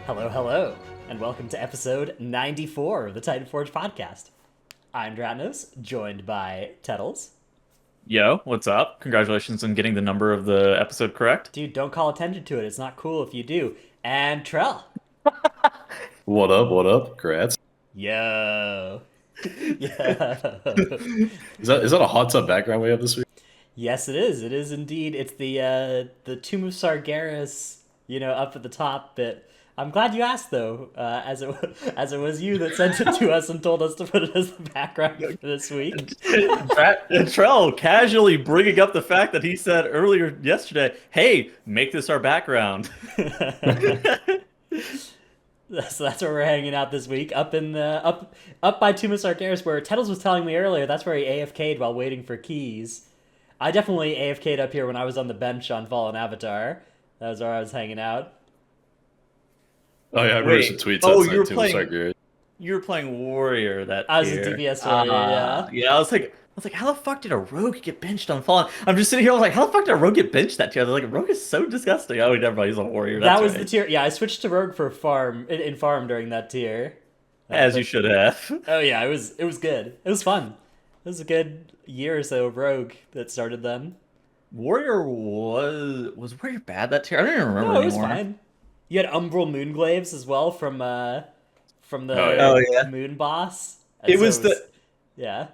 Hello, hello, and welcome to episode 94 of the Titanforge podcast. I'm Dratnos, joined by Tettles. Yo, what's up? Congratulations on getting the number of the episode correct. Dude, don't call attention to it, it's not cool if you do. And Trell. What up? What up? Congrats. Yo. Yo. Is that a hot tub background we have this week? Yes, it is. It is indeed. It's the Tomb of Sargeras, up at the top bit. I'm glad you asked though, as it was you that sent it to us and told us to put it as the background for this week. Trell casually bringing up the fact that he said earlier yesterday, "Hey, make this our background." So that's where we're hanging out this week, up in the up by Tomb of Sargeras, where Tettles was telling me earlier. That's where he AFK'd while waiting for keys. I definitely AFK'd up here when I was on the bench on Fallen Avatar. That was where I was hanging out. Oh yeah, I remember some tweets. Oh, outside you were too. playing. Sorry, Gary. You were playing Warrior that I was a tier. DPS warrior, yeah. Yeah. I was like, how the fuck did a rogue get benched on Fallen? I'm just sitting here. I was like, how the fuck did a rogue get benched that tier? I was like, rogue is so disgusting. Oh, never mind. He's a warrior. That That's was right. the tier. Yeah, I switched to Rogue for farm in farm during that tier. As But- you should have. Oh yeah, it was good. It was fun. It was a good year or so of Rogue that started then. Warrior was Warrior bad that tier? I don't even remember No, it was anymore. fine. You had Umbral Moonglaves as well from the Oh, yeah. Oh, yeah. Moon boss. And It so was the yeah.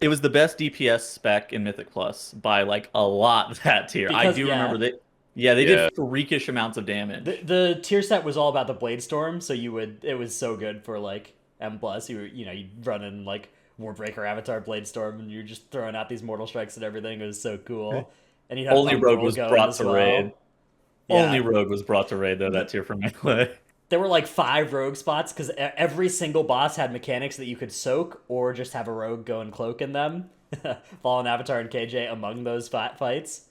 It was the best DPS spec in Mythic Plus by like a lot that tier. I Because, do yeah. remember that. Yeah, they Yeah. did freakish amounts of damage. The tier set was all about the Blade Storm, so it was so good for like M plus. You'd run in like Warbreaker Avatar Blade Storm, and you're just throwing out these mortal strikes and everything. It was so cool. And you'd have Only Rogue Umbral was going brought as to well. raid. Yeah. Only Rogue was brought to raid though that tier for melee. There were like 5 rogue spots because every single boss had mechanics that you could soak or just have a rogue go and cloak in them. Fallen Avatar and KJ among those fights.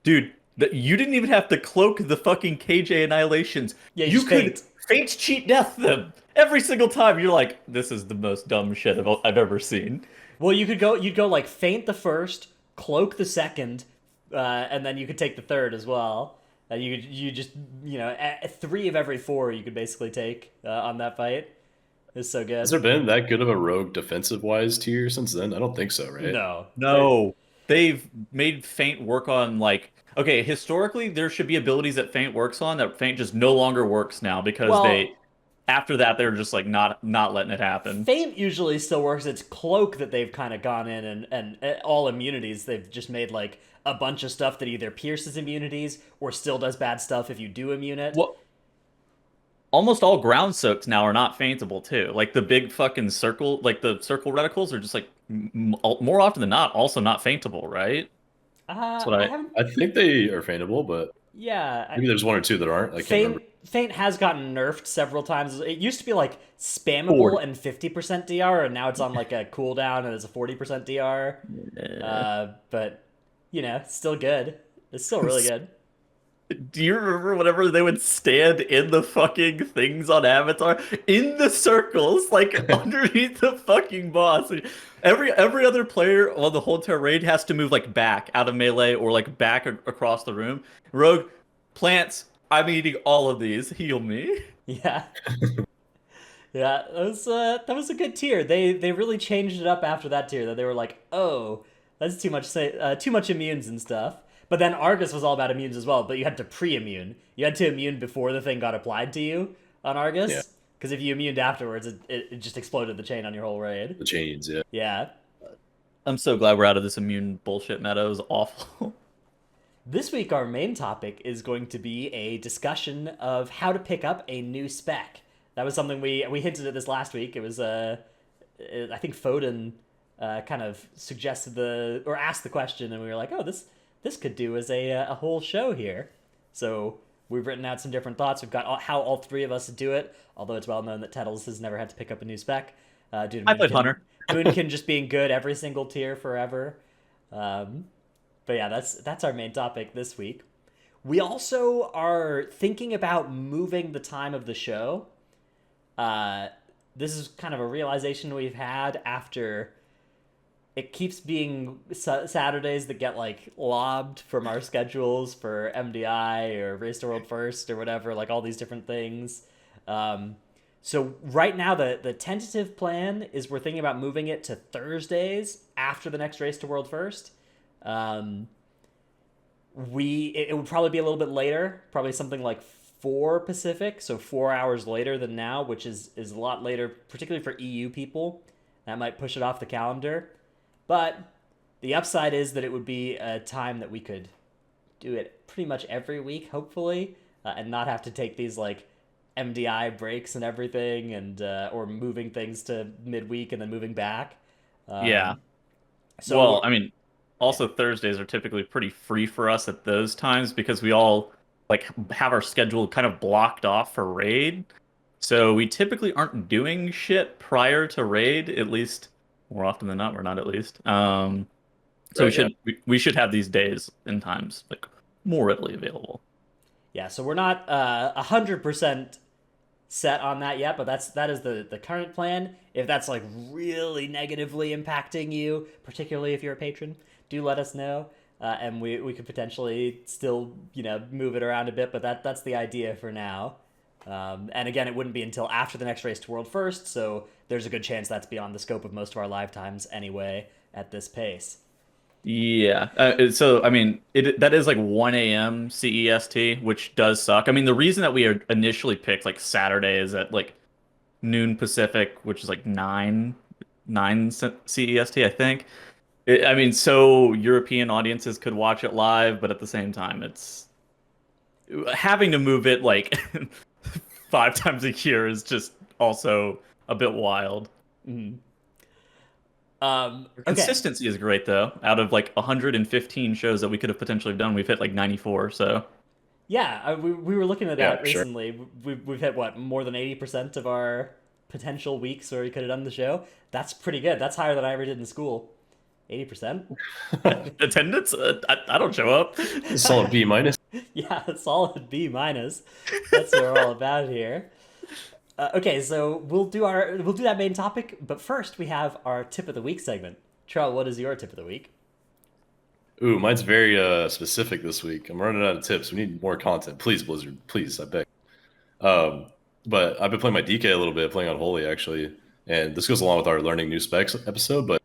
Dude, you didn't even have to cloak the fucking KJ annihilations. Yeah, you you just could feint cheat death them every single time. You're like, this is the most dumb shit I've ever seen. Well, you'd go like feint the first, cloak the second, and then you could take the third as well. You just 3 of every 4 you could basically take on that fight. It's so good. Has there been that good of a rogue defensive wise tier since then? I don't think so, right? No, No, they've made Feint work on like okay. Historically, there should be abilities that Feint works on that Feint just no longer works now because Well- they after that they're just like not letting it happen. Feint usually still works. It's cloak that they've kind of gone in and all immunities. They've just made like a bunch of stuff that either pierces immunities or still does bad stuff if you do immune it. Well, almost all ground soaks now are not feintable too. Like the big fucking circle, like the circle reticles are just like more often than not also not feintable, right? That's what I- haven't. I think they are feintable, but Yeah, maybe there's one or two that aren't. I can't Feint, remember. Feint has gotten nerfed several times. It used to be like spammable 40. and 50% DR, and now it's on like a cooldown and it's a 40% DR. But still good. It's still really good. Do you remember whenever they would stand in the fucking things on Avatar in the circles, like underneath the fucking boss? Every other player on the whole entire raid has to move like back out of melee or like back across the room. Rogue plants. I'm eating all of these. Heal me. Yeah. Yeah, that was a good tier. They really changed it up after that tier. That they were like, oh, that's too much immunes and stuff. But then Argus was all about immunes as well. But you had to pre-immune. You had to immune before the thing got applied to you on Argus. Yeah. Because if you immuned afterwards, it just exploded the chain on your whole raid. The chains, yeah. Yeah. I'm so glad we're out of this immune bullshit meta. It was awful. This week, our main topic is going to be a discussion of how to pick up a new spec. That was something we hinted at this last week. It was I think Foden kind of suggested or asked the question, and we were like, oh, this could do as a whole show here. So we've written out some different thoughts. We've got how all 3 of us do it. Although it's well known that Tettles has never had to pick up a new spec. Due to I played Hunter. Moonkin just being good every single tier forever. But yeah, that's our main topic this week. We also are thinking about moving the time of the show. This is kind of a realization we've had after it keeps being Saturdays that get like lobbed from our schedules for MDI or Race to World First or whatever, like all these different things. So right now, the tentative plan is we're thinking about moving it to Thursdays after the next race to World First. Um, it would probably be a little bit later, probably something like 4 Pacific, so 4 hours later than now, which is a lot later, particularly for EU people. That might push it off the calendar, but the upside is that it would be a time that we could do it pretty much every week, hopefully, and not have to take these like MDI breaks and everything, and or moving things to midweek and then moving back. Yeah. Um, so Well, I mean, also Thursdays are typically pretty free for us at those times because we all like have our schedule kind of blocked off for raid. So we typically aren't doing shit prior to raid, at least more often than not, we're not at least. So Right, yeah. we should have these days and times like more readily available. yeah, so we're not 100% set on that yet, but that is the current plan. If that's like really negatively impacting you, particularly if you're a patron, do let us know, and we could potentially still move it around a bit. But that's the idea for now. And again, it wouldn't be until after the next race to World First, so there's a good chance that's beyond the scope of most of our lifetimes anyway at this pace. Yeah. So I mean, that is like 1 a.m. CEST, which does suck. I mean, the reason that we initially picked like Saturday is at like noon Pacific, which is like 9 CEST, I think. I mean, so European audiences could watch it live, but at the same time, it's having to move it like 5 times a year is just also a bit wild. Mhm. Okay. Consistency is great though. Out of like 115 shows that we could have potentially done, we've hit like 94. So Yeah, we were looking at Yeah, that for sure. recently. We've hit what, more than 80% of our potential weeks where we could have done the show. That's pretty good. That's higher than I ever did in school. 80%. attendance, I don't show up. Solid B minus. Yeah, a solid B minus. That's what we're all about here. Okay, so we'll do that main topic, but first we have our tip of the week segment. Charles, what is your tip of the week? Ooh, mine's very specific this week. I'm running out of tips. We need more content. Please, Blizzard. Please, I beg. Um, but I've been playing my DK a little bit, playing on Holy actually. And this goes along with our learning new specs episode, but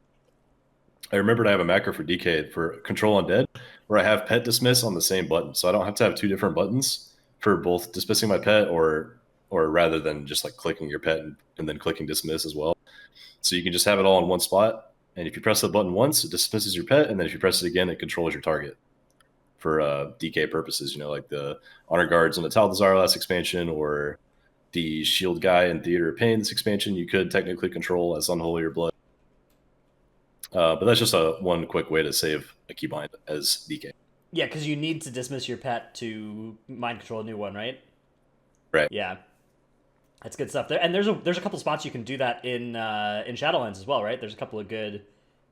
I remembered I have a macro for DK for control undead where I have pet dismiss on the same button. So I don't have to have two different buttons for both dismissing my pet or rather than just like clicking your pet and then clicking dismiss as well. So you can just have it all in one spot. And if you press the button once, it dismisses your pet. And then if you press it again, it controls your target for DK purposes, like the Honor Guards on the Tal'Dazar last expansion or the Shield Guy in Theater of Pain this expansion, you could technically control as Unholy or Blood. But that's just one quick way to save a keybind as DK. Yeah, because you need to dismiss your pet to mind control a new one, right? Right. Yeah, that's good stuff. There, and there's a couple spots you can do that in Shadowlands as well, right? There's a couple of good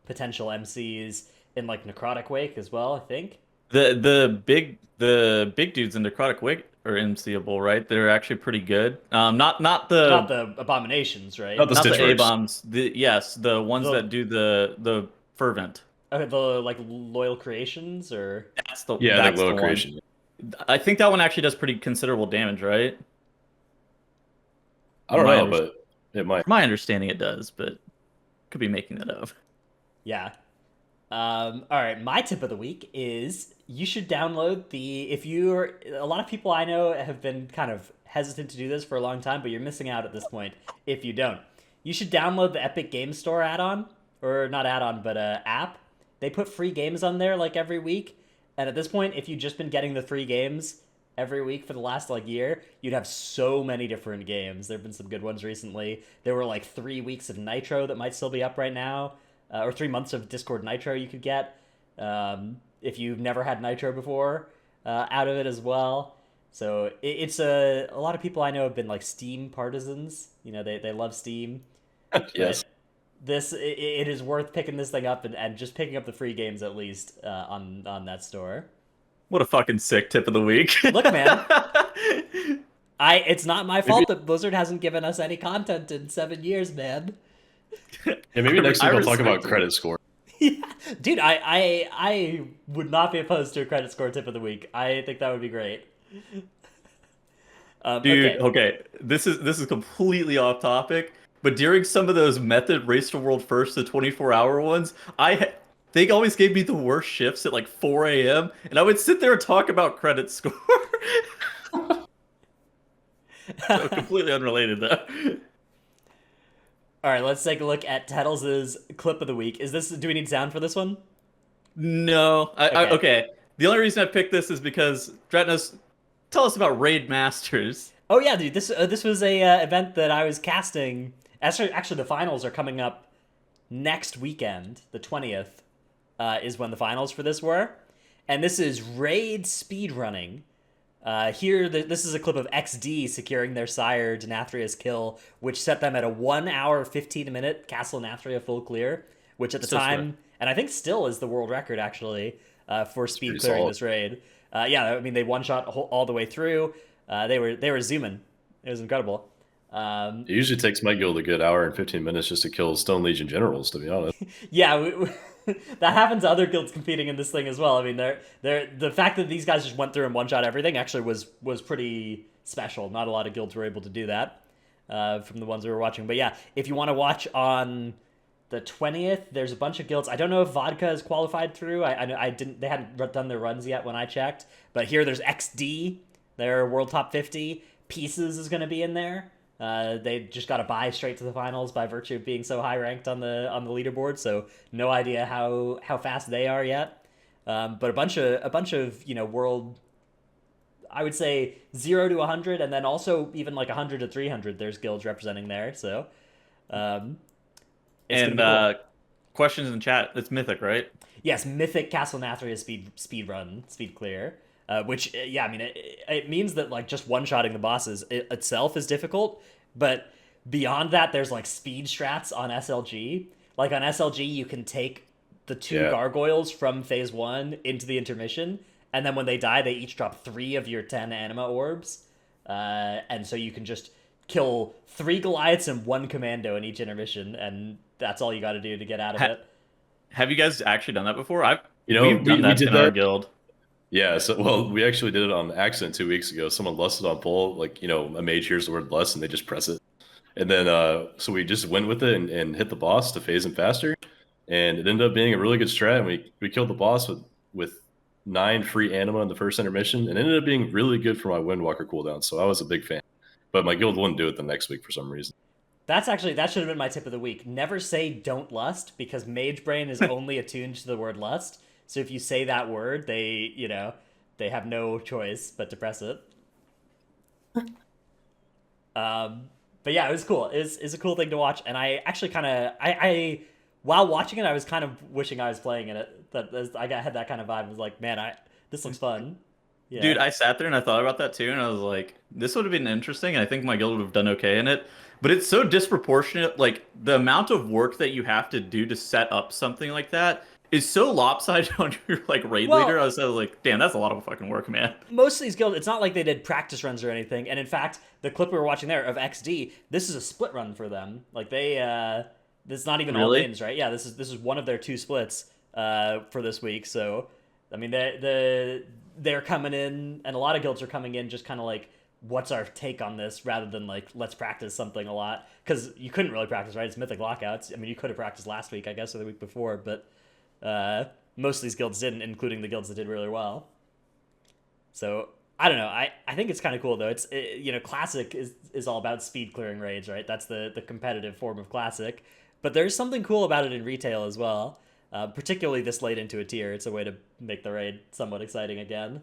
potential MCs in like Necrotic Wake as well, I think. The big dudes in Necrotic Wake are MCable, right? They're actually pretty good. Not Not the the abominations, Not right? the not the Stitch A Works. bombs. The ones The that do the fervent. okay, the like loyal creations or Yeah, I think That's the Low one. Creation. I think that one actually does pretty considerable damage, right? I don't My know, under, but it might. my understanding it does, but could be making that up. yeah. All right, my tip of the week is you should download if you're a lot of people I know have been kind of hesitant to do this for a long time, but you're missing out at this point if you don't. You should download the Epic Game Store add-on, or not add-on, but app. They put free games on there like every week, and at this point, if you've just been getting the free games every week for the last like year, you'd have so many different games. There've been some good ones recently. There were like 3 weeks of Nitro that might still be up right now, or 3 months of Discord Nitro you could get if you've never had Nitro before out of it as well. So it's a lot of people I know have been like Steam partisans. They love Steam, Yes. but it is worth picking this thing up and just picking up the free games at least on that store. What a fucking sick tip of the week. Look, man, it's not my Maybe, fault that Blizzard hasn't given us any content in 7 years, man. yeah, maybe next week I I'll talk about respect it. credit score. Yeah. Dude, I would not be opposed to a credit score tip of the week. I think that would be great. Dude, Okay. okay, this is completely off topic, but during some of those method race to world first to 24-hour ones, they always gave me the worst shifts at like 4 a.m. and I would sit there and talk about credit score. So completely unrelated though. All right, let's take a look at Tettles' clip of the week. Do we need sound for this one? No, Okay. okay. The only reason I picked this is because Dretnos, tell us about Raid Masters. Oh yeah, dude. This was a event that I was casting. Actually, the finals are coming up next weekend. The 20th is when the finals for this were, and this is raid speedrunning. This is a clip of XD securing their sire Denathria's kill, which set them at a 1 hour 15-minute Castle Nathria full clear, which at the So swear. time, and I think still is the world record actually for speed pretty clearing solid. this raid. Yeah, I mean they one shot all the way through. They were zooming. It was incredible. Um, It usually takes my guild a good hour and 15 minutes just to kill Stone Legion generals, to be honest. yeah, that happens to other guilds competing in this thing as well. I mean, the fact that these guys just went through and one shot everything actually was pretty special. Not a lot of guilds were able to do that from the ones we were watching. But yeah, if you want to watch on the 20th, there's a bunch of guilds. I don't know if Vodka is qualified through. I didn't. They hadn't done their runs yet when I checked. But here there's XD. Their world top 50. Pieces is going to be in there. They just got to buy straight to the finals by virtue of being so high ranked on the leaderboard. So no idea how fast they are yet. But a bunch of world, I would say 0 to 100, and then also even like 100 to 300. There's guilds representing there. So um, it's gonna And be cool. questions in chat. It's Mythic, right? Yes, Mythic Castle Nathria speed run, speed clear. Which yeah, I mean it means that like just one shotting the bosses itself is difficult, but beyond that, there's like speed strats on SLG. Like on SLG, you can take the two Yeah. gargoyles from phase one into the intermission, and then when they die, they each drop 3 of your 10 anima orbs, and so you can just kill 3 Goliaths and 1 Commando in each intermission, and that's all you got to do to get out of Ha it. have you guys actually done that before? I've You know, we've done we that did in our that. guild. Yeah, so well, we actually did it on accident 2 weeks ago. Someone lusted on pull, like, a mage hears the word lust and they just press it. And then so we just went with it and hit the boss to phase him faster. And it ended up being a really good strat. And we killed the boss with 9 free anima in the first intermission, and it ended up being really good for my Windwalker cooldown. So I was a big fan. But my guild wouldn't do it the next week for some reason. That should have been my tip of the week. Never say don't lust because Mage Brain is only attuned to the word lust. So if you say that word, they have no choice but to press it. But yeah, it was cool. It's a cool thing to watch, and I actually kind of I while watching it, I was kind of wishing I was playing in it. Had that kind of vibe. I was like, man, I this looks fun. Dude, Yeah. I sat there and I thought about that too, and I was like, this would have been interesting, and I think my guild would have done okay in it. But it's so disproportionate, like the amount of work that you have to do to set up something like that is so lopsided on your like raid leader. Well, I was like, damn, that's a lot of fucking work, man. most of these guilds, it's not like they did practice runs or anything. And in fact, the clip we were watching there of XD, this is a split run for them. Like this is not even all Really? wins, right? Yeah, this is one of their two splits for this week. So, I mean, they're coming in, and a lot of guilds are coming in just kind of like, what's our take on this, rather than like let's practice something a lot, because you couldn't really practice, right? It's mythic lockouts. I mean, you could have practiced last week, I guess, or the week before, but most of these guilds didn't, including the guilds that did really well. So I don't know. I think it's kind of cool though. Classic is all about speed clearing raids, right? That's the competitive form of classic. But there's something cool about it in retail as well. Particularly this late into a tier, it's a way to make the raid somewhat exciting again.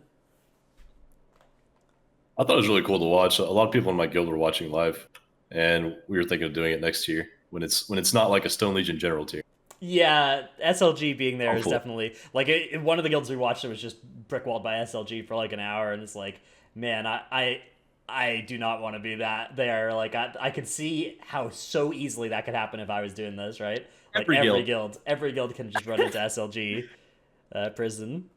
I thought it was really cool to watch. A lot of people in my guild were watching live, and we were thinking of doing it next year when it's not like a Stone Legion general tier. Yeah, SLG being there is Hopefully. definitely like one of the guilds we watched. It was just brickwalled by SLG for like an hour, and it's like, man, I do not want to be that there. Like I could see how so easily that could happen if I was doing this, right? Like Every guild. every guild can just run into SLG prison.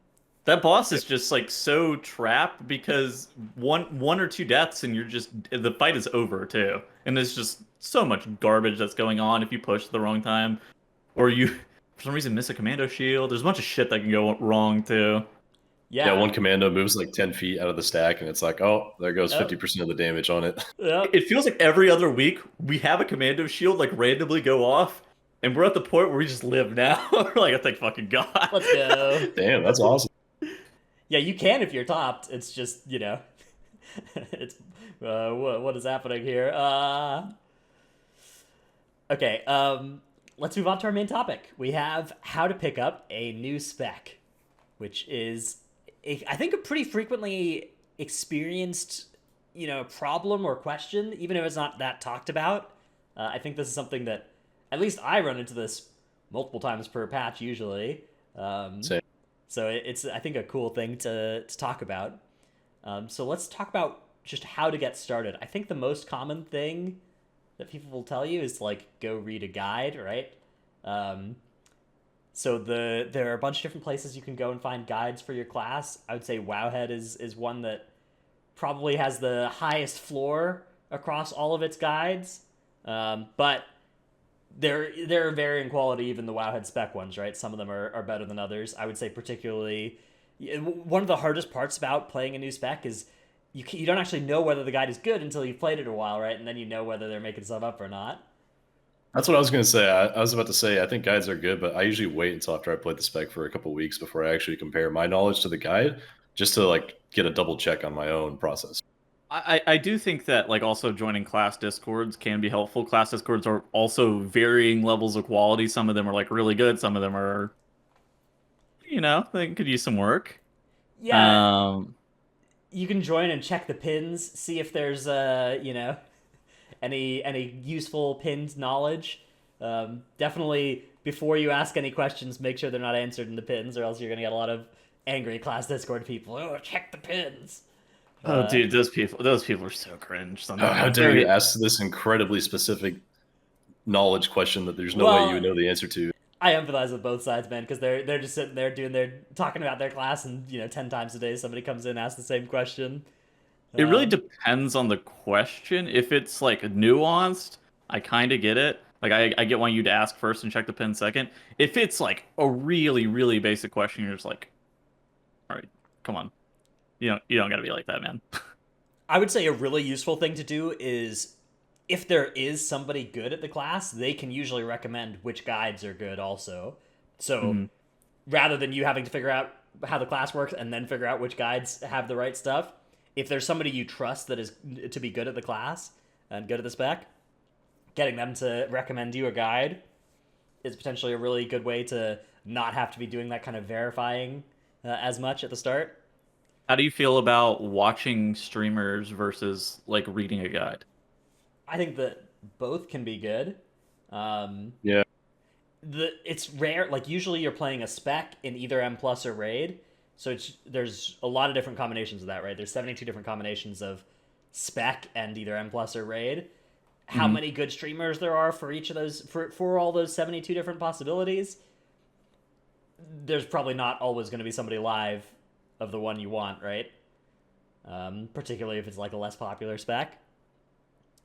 That boss is just like so trapped because one or two deaths and you're just the fight is over too. And there's just so much garbage that's going on if you push at the wrong time. Or you for some reason miss a commando shield. There's a bunch of shit that can go wrong too. Yeah, Yeah. one commando moves like 10 feet out of the stack, and it's like, oh, there goes Yep. 50% of the damage on it. Yep. It feels like every other week we have a commando shield like randomly go off, and we're at the point where we just live now. We're like, oh, thank fucking God. Let's go. Damn, that's awesome. Yeah, you can if you're topped. It's just, it's what is happening here? Okay, let's move on to our main topic. We have how to pick up a new spec, which is, I think, a pretty frequently experienced, problem or question, even if it's not that talked about. I think this is something that, at least I run into this multiple times per patch usually. Same. So it's, I think, a cool thing to talk about. So let's talk about just how to get started. I think the most common thing that people will tell you is like go read a guide, right? So there are a bunch of different places you can go and find guides for your class. I would say Wowhead is one that probably has the highest floor across all of its guides, but they're varying quality, even the Wowhead spec ones, right? Some of them are better than others. I would say particularly one of the hardest parts about playing a new spec is you don't actually know whether the guide is good until you've played it a while, right? And then you know whether they're making stuff up or not. That's what I was going to say. I was about to say, I think guides are good, but I usually wait until after I played the spec for a couple weeks before I actually compare my knowledge to the guide, just to like get a double check on my own process. I do think that like also joining class discords can be helpful. Class discords are also varying levels of quality. Some of them are like really good. Some of them are, they could use some work. Yeah, Um, you can join and check the pins, see if there's any useful pinned knowledge. Definitely before you ask any questions, make sure they're not answered in the pins, or else you're gonna get a lot of angry class Discord people. Oh, check the pins. oh, dude, those people are so cringe How sometimes. dare you ask this incredibly specific knowledge question that there's no way you would Well, know the answer to? I empathize with both sides, man, because they're just sitting there talking about their class, and 10 times a day somebody comes in and asks the same question. It really Um, depends on the question. If it's like nuanced, I kind of get it. Like I get wanting you to ask first and check the pin second. If it's like a really, really basic question, you're just like, all right, come on. You don't gotta be like that, man. I would say a really useful thing to do is, if there is somebody good at the class, they can usually recommend which guides are good also. So Mhm. rather than you having to figure out how the class works and then figure out which guides have the right stuff, if there's somebody you trust that is to be good at the class and good at the spec, getting them to recommend you a guide is potentially a really good way to not have to be doing that kind of verifying as much at the start. How do you feel about watching streamers versus like reading a guide? I think that both can be good. Um, Yeah. it's rare. Like usually you're playing a spec in either M plus or raid, so there's a lot of different combinations of that, right? There's 72 different combinations of spec and either M plus or raid. How Mhm. many good streamers there are for each of those, for all those 72 different possibilities? There's probably not always going to be somebody live of the one you want, right? Particularly if it's like a less popular spec.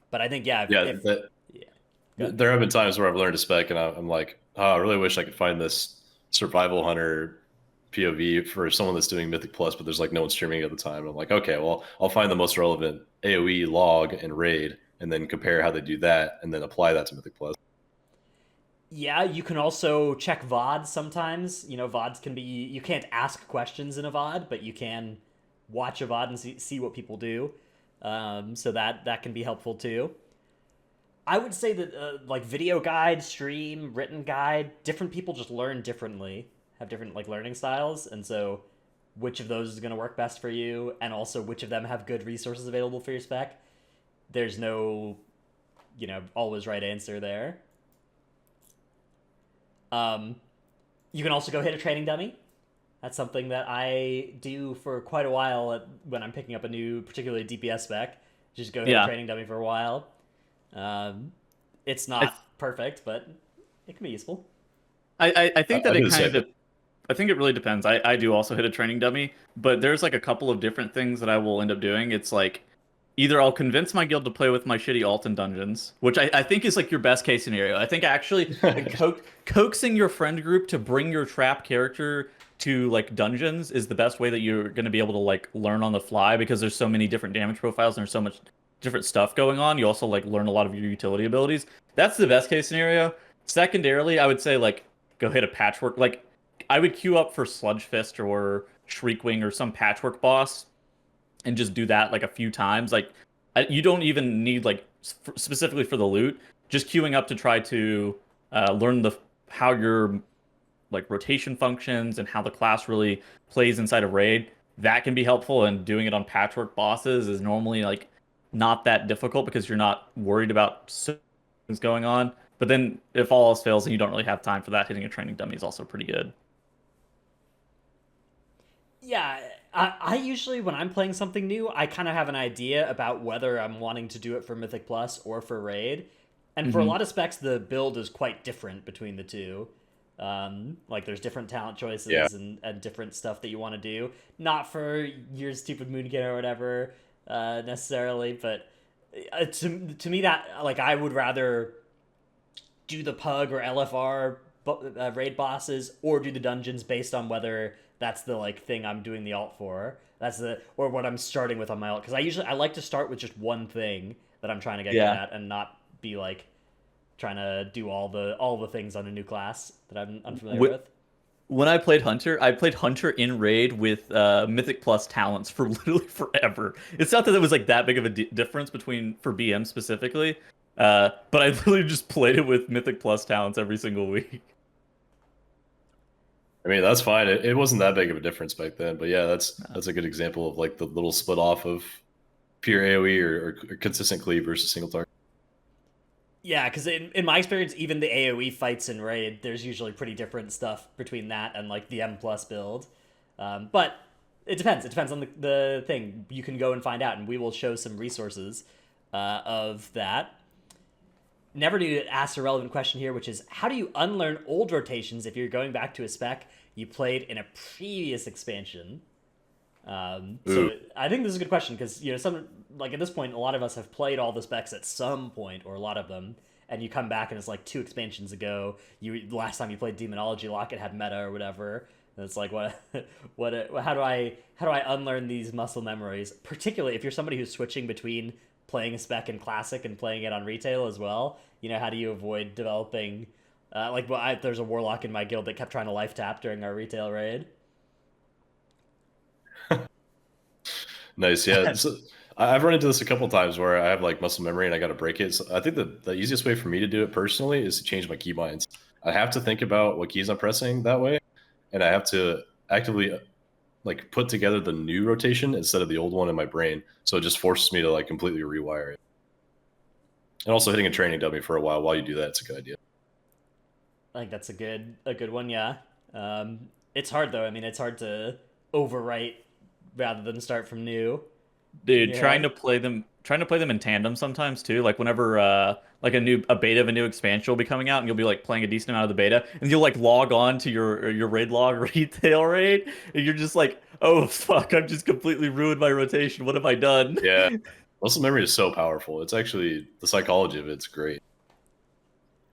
But I think, yeah, Yeah, yeah, good. there have been times where I've learned a spec and I'm like, oh, I really wish I could find this survival hunter POV for someone that's doing Mythic Plus, but there's like no one streaming at the time. And I'm like, okay, well, I'll find the most relevant AoE log and raid and then compare how they do that and then apply that to Mythic Plus. Yeah, you can also check VODs sometimes. VODs can be, you can't ask questions in a VOD, but you can watch a VOD and see what people do. So that can be helpful too. I would say that like video guide, stream, written guide, different people just learn differently, have different like learning styles, and so which of those is going to work best for you, and also which of them have good resources available for your spec. There's no, always right answer there. You can also go hit a training dummy. That's something that I do for quite a while when I'm picking up a new, particularly DPS spec. Just go hit a Yeah. training dummy for a while. It's I, not perfect, but it can be useful. I think that I do it the kind same. of I think it really depends. I do also hit a training dummy, but there's like a couple of different things that I will end up doing. It's like either I'll convince my guild to play with my shitty alt in dungeons, which I think is like your best case scenario. I think actually coaxing your friend group to bring your trap character to like dungeons is the best way that you're going to be able to like learn on the fly because there's so many different damage profiles and there's so much different stuff going on. You also like learn a lot of your utility abilities. That's the best case scenario. Secondarily, I would say like go hit a patchwork. Like I would queue up for Sludge Fist or Shriekwing or some patchwork boss and just do that like a few times. Like you don't even need like specifically for the loot, just queuing up to try to learn the how your like rotation functions and how the class really plays inside of raid. That can be helpful, and doing it on patchwork bosses is normally like not that difficult because you're not worried about things going on. But then if all else fails and you don't really have time for that, hitting a training dummy is also pretty good. Yeah, I usually, when I'm playing something new, I kind of have an idea about whether I'm wanting to do it for Mythic Plus or for Raid. And for a lot of specs, the build is quite different between the two. Like, there's different talent choices Yeah. and different stuff that you want to do. Not for your stupid Moonkin or whatever, necessarily, but to me, that, like, I would rather do the Pug or LFR raid bosses or do the dungeons based on whether that's the like thing I'm doing the alt for. That's the or what I'm starting with on my alt because I like to start with just one thing that I'm trying to get good Yeah. at and not be like trying to do all the things on a new class that I'm unfamiliar Wh- with. When I played Hunter in Raid with Mythic Plus talents for literally forever. It's not that it was like that big of a difference between for BM specifically, but I literally just played it with Mythic Plus talents every single week. I mean, that's fine. It wasn't that big of a difference back then, but yeah, that's a good example of like the little split off of pure AOE or consistent cleave versus single target. Yeah, because in my experience, even the AOE fights in Raid, there's usually pretty different stuff between that and like the M plus build. But it depends. It depends on the thing. You can go and find out, and we will show some resources of that. Never do ask a relevant question here, which is how do you unlearn old rotations if you're going back to a spec you played in a previous expansion? So Ooh. I think this is a good question because some like at this point a lot of us have played all the specs at some point or a lot of them, and you come back and it's like two expansions ago. Last time you played Demonology Lock it had meta or whatever. And it's like what how do I unlearn these muscle memories? Particularly if you're somebody who's switching between playing a spec in classic and playing it on retail as well. How do you avoid developing there's a warlock in my guild that kept trying to life tap during our retail raid. Nice, yeah. So I've run into this a couple times where I have like muscle memory and I got to break it. So I think the easiest way for me to do it personally is to change my keybinds. I have to think about what keys I'm pressing that way, and I have to actively like put together the new rotation instead of the old one in my brain. So it just forces me to like completely rewire it. And also hitting a training dummy for a while you do that, it's a good idea. I think that's a good one, yeah. It's hard though. I mean, it's hard to overwrite rather than start from new. Dude, Yeah. trying to play them in tandem sometimes too. Like whenever like a beta of a new expansion will be coming out and you'll be like playing a decent amount of the beta and you'll like log on to your raid log retail raid and you're just like, "Oh fuck, I've just completely ruined my rotation. What have I done?" Yeah. Muscle memory is so powerful. It's actually the psychology of it's great.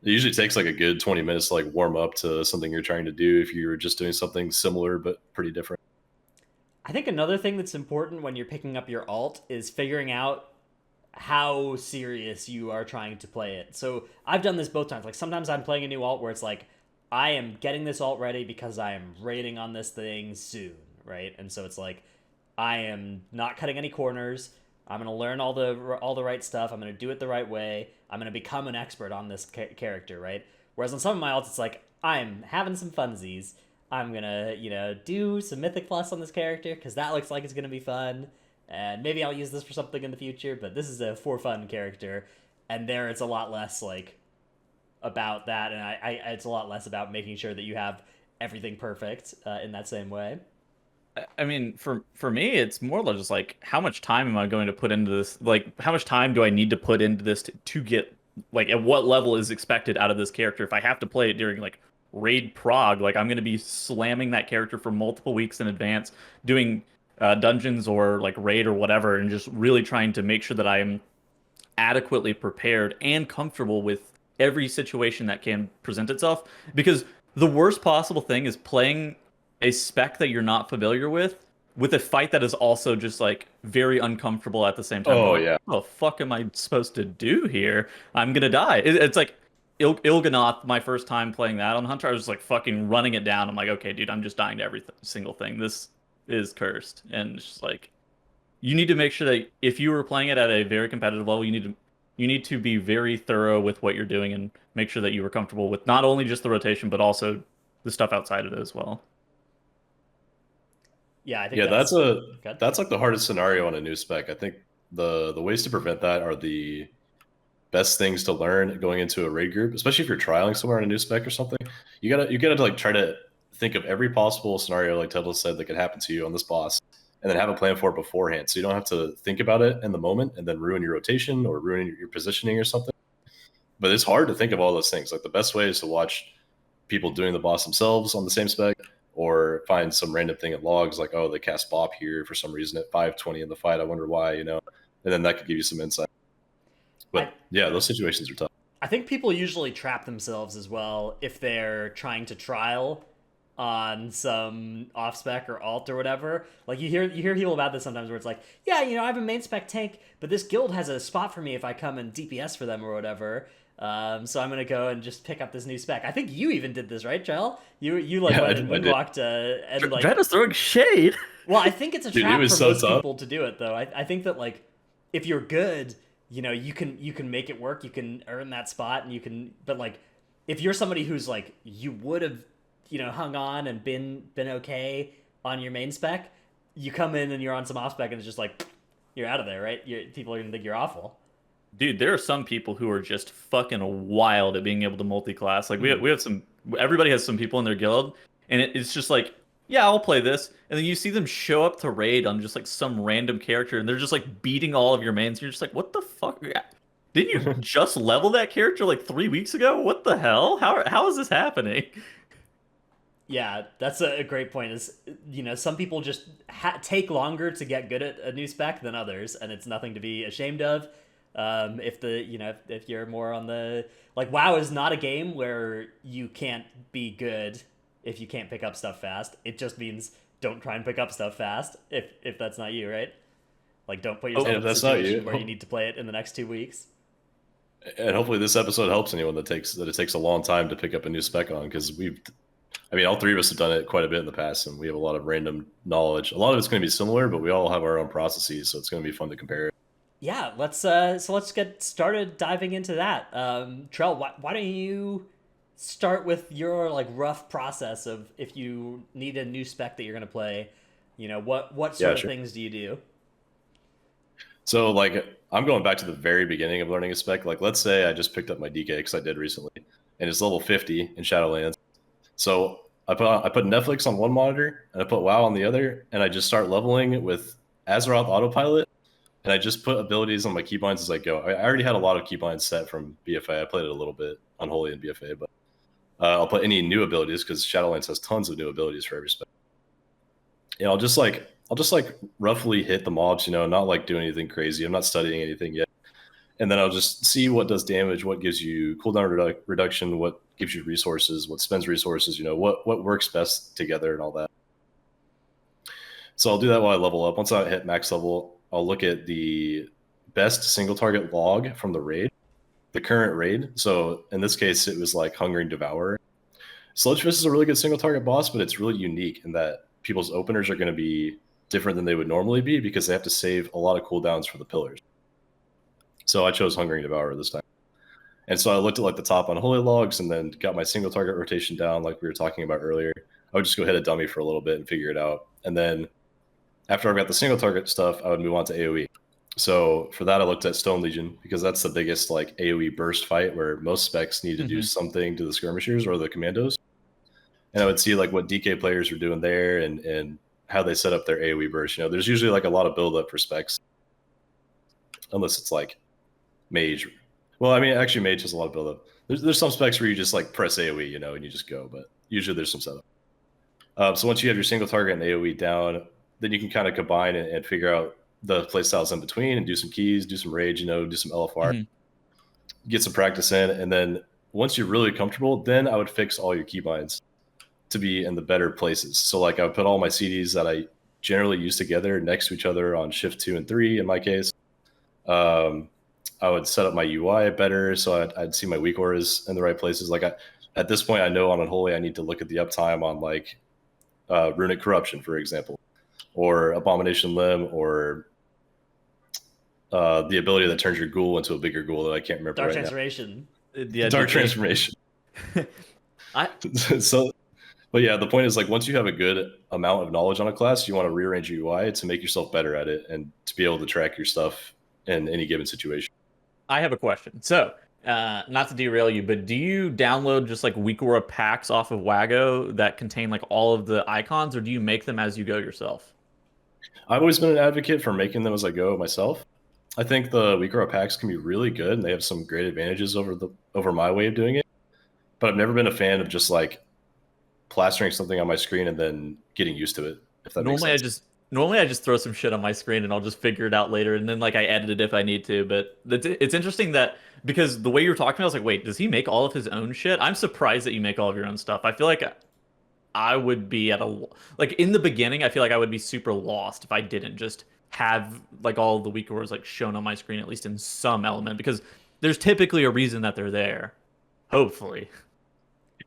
It usually takes like a good 20 minutes to like warm up to something you're trying to do if you were just doing something similar but pretty different. I think another thing that's important when you're picking up your alt is figuring out how serious you are trying to play it. So I've done this both times. Like sometimes I'm playing a new alt where it's like I am getting this alt ready because I am raiding on this thing soon, right? And so it's like I am not cutting any corners. I'm gonna learn all the right stuff. I'm gonna do it the right way. I'm gonna become an expert on this character, right? Whereas on some of my alts, it's like I'm having some funsies. I'm gonna do some Mythic Plus on this character because that looks like it's gonna be fun, and maybe I'll use this for something in the future. But this is a for fun character, and there it's a lot less like about that, and it's a lot less about making sure that you have everything perfect in that same way. I mean, for me, it's more or less just like how much time am I going to put into this? Like, how much time do I need to put into this to get like at what level is expected out of this character? If I have to play it during like raid prog, like I'm going to be slamming that character for multiple weeks in advance, doing dungeons or like raid or whatever, and just really trying to make sure that I am adequately prepared and comfortable with every situation that can present itself. Because the worst possible thing is playing a spec that you're not familiar with a fight that is also just like very uncomfortable at the same time. You're Oh like, yeah. what the fuck am I supposed to do here? I'm gonna die. It's like Il'gynoth, my first time playing that on Hunter, I was just like fucking running it down. I'm like, okay, dude, I'm just dying to every single thing. This is cursed. And it's just like you need to make sure that if you were playing it at a very competitive level, you need to be very thorough with what you're doing and make sure that you were comfortable with not only just the rotation, but also the stuff outside of it as well. Yeah, I think Yeah, that's good. that's like the hardest scenario on a new spec. I think the ways to prevent that are the best things to learn going into a raid group, especially if you're trialing somewhere on a new spec or something. You gotta like try to think of every possible scenario, like Tuttle said, that could happen to you on this boss, and then have a plan for it beforehand, so you don't have to think about it in the moment and then ruin your rotation or ruin your positioning or something. But it's hard to think of all those things. Like the best way is to watch people doing the boss themselves on the same spec, or find some random thing in logs like, oh, they cast Bop here for some reason at 520 in the fight. I wonder why, and then that could give you some insight. But yeah, those situations are tough. I think people usually trap themselves as well if they're trying to trial on some off spec or alt or whatever. Like you hear people about this sometimes where it's like, yeah, I have a main spec tank, but this guild has a spot for me if I come and DPS for them or whatever. So I'm gonna go and just pick up this new spec. I think you even did this, right, Chell? You like went and moonwalked and like Dread is throwing shade. Well, I think it's a Dude, trap it was for so most tough. people to do it though. I think that like if you're good, you can make it work. You can earn that spot, and you can. But like, if you're somebody who's like you would have, hung on and been okay on your main spec, you come in and you're on some off spec, and it's just like you're out of there, right? People are gonna think you're awful. Dude, there are some people who are just fucking wild at being able to multi-class. Like we have some, everybody has some people in their guild, and it's just like, yeah, I'll play this, and then you see them show up to raid on just like some random character, and they're just like beating all of your mains. And you're just like, what the fuck? Didn't you just level that character like 3 weeks ago? What the hell? How is this happening? Yeah, that's a great point. Is some people just take longer to get good at a new spec than others, and it's nothing to be ashamed of. If you're more on the like WoW is not a game where you can't be good if you can't pick up stuff fast. It just means don't try and pick up stuff fast if that's not you, right? Like don't put yourself in a situation where you need to play it in the next 2 weeks. And hopefully this episode helps anyone that it takes a long time to pick up a new spec on, because all three of us have done it quite a bit in the past, and we have a lot of random knowledge. A lot of it's going to be similar, but we all have our own processes, so it's going to be fun to compare. Yeah, let's get started diving into that. Trell, why don't you start with your like rough process of if you need a new spec that you're gonna play, what sort of things do you do? So like I'm going back to the very beginning of learning a spec. Like let's say I just picked up my DK because I did recently, and it's level 50 in Shadowlands. So I put Netflix on one monitor and I put WoW on the other, and I just start leveling with Azeroth autopilot. And I just put abilities on my keybinds as I go. I already had a lot of keybinds set from BFA. I played it a little bit Unholy and BFA, but I'll put any new abilities because Shadowlands has tons of new abilities for every spec. And I'll just roughly hit the mobs, not like do anything crazy. I'm not studying anything yet. And then I'll just see what does damage, what gives you cooldown reduction, what gives you resources, what spends resources, what works best together and all that. So I'll do that while I level up. Once I hit max level, I'll look at the best single target log from the raid, the current raid. So in this case, it was like Hungering Devourer. Sludgefist is a really good single target boss, but it's really unique in that people's openers are going to be different than they would normally be because they have to save a lot of cooldowns for the pillars. So I chose Hungering Devourer this time. And so I looked at like the top Unholy logs and then got my single target rotation down like we were talking about earlier. I would just go hit a dummy for a little bit and figure it out. And then after I got the single target stuff, I would move on to AoE. So for that, I looked at Stone Legion because that's the biggest like AoE burst fight where most specs need to do something to the skirmishers or the commandos. And I would see like what DK players are doing there and how they set up their AoE burst. There's usually like a lot of build up for specs, unless it's like Mage. Well, I mean, actually, Mage has a lot of build up. There's some specs where you just like press AoE, and you just go. But usually there's some setup. So once you have your single target and AoE down, then you can kind of combine and figure out the playstyles in between and do some keys, do some rage, do some LFR, get some practice in. And then once you're really comfortable, then I would fix all your keybinds to be in the better places. So like I would put all my CDs that I generally use together next to each other on shift 2 and 3 in my case. I would set up my UI better, so I'd see my weak auras in the right places. Like at this point, I know on Unholy I need to look at the uptime on like Runic Corruption, for example, or Abomination Limb, or the ability that turns your ghoul into a bigger ghoul that I can't remember Dark right Transformation. Yeah, Dark Transformation. I So, but yeah, the point is like once you have a good amount of knowledge on a class, you want to rearrange your UI to make yourself better at it and to be able to track your stuff in any given situation. I have a question. So, not to derail you, but do you download just like Weakora packs off of Wago that contain like all of the icons, or do you make them as you go yourself? I've always been an advocate for making them as I go myself. I think the Weakora packs can be really good, and they have some great advantages over my way of doing it. But I've never been a fan of just like plastering something on my screen and then getting used to it. If that makes sense. Normally I just throw some shit on my screen and I'll just figure it out later, and then like I edit it if I need to. But it's interesting that because the way you were talking, I was like, wait, does he make all of his own shit? I'm surprised that you make all of your own stuff. I feel like I would be at a like in the beginning. I feel like I would be super lost if I didn't just have like all the weak auras like shown on my screen at least in some element, because there's typically a reason that they're there. Hopefully.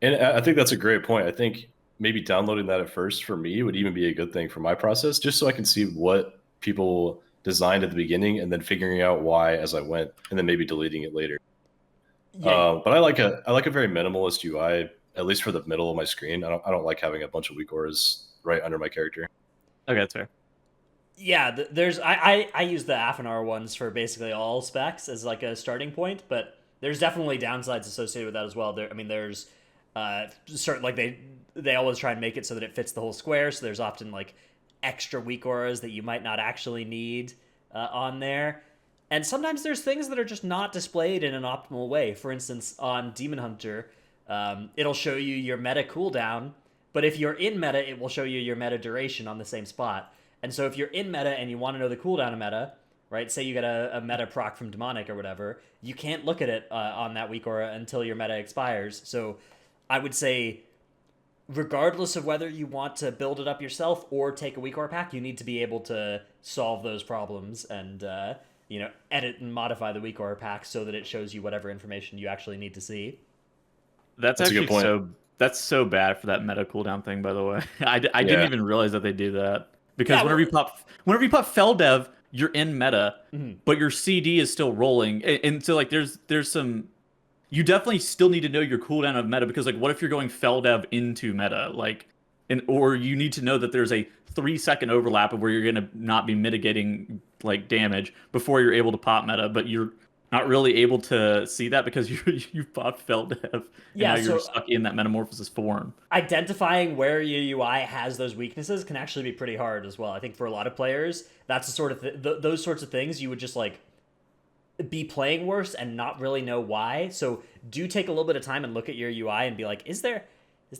And I think that's a great point. I think maybe downloading that at first for me would even be a good thing for my process, just so I can see what people designed at the beginning and then figuring out why as I went, and then maybe deleting it later. Yeah. But I like a very minimalist UI, at least for the middle of my screen. I don't like having a bunch of weak auras right under my character. Okay, that's fair. Yeah, there's I use the Afinar ones for basically all specs as like a starting point, but there's definitely downsides associated with that as well. There's certain like they always try and make it so that it fits the whole square, so there's often like extra weak auras that you might not actually need on there. And sometimes there's things that are just not displayed in an optimal way. For instance, on Demon Hunter, it'll show you your meta cooldown, but if you're in meta, it will show you your meta duration on the same spot. And so if you're in meta and you want to know the cooldown of meta, right? Say you get a meta proc from Demonic or whatever, you can't look at it on that weak aura until your meta expires. So I would say, regardless of whether you want to build it up yourself or take a weak aura pack, you need to be able to solve those problems and edit and modify the weak aura pack so that it shows you whatever information you actually need to see. That's a good actually point. that's so bad for that meta cooldown thing, by the way. I Yeah. didn't even realize that they do that. Because Yeah, whenever you pop Feldev, you're in meta, but your CD is still rolling. And so like there's some, you definitely still need to know your cooldown of meta, because like what if you're going Feldev into meta? Like, or you need to know that there's a 3-second overlap of where you're gonna not be mitigating like damage before you're able to pop meta, but you're not really able to see that because you popped Feldev, and Yeah, now you're so stuck in that metamorphosis form. identifying where your UI has those weaknesses can actually be pretty hard as well. I think for a lot of players, that's the sort of those sorts of things you would just like be playing worse and not really know why. So do take a little bit of time and look at your UI and be like, is there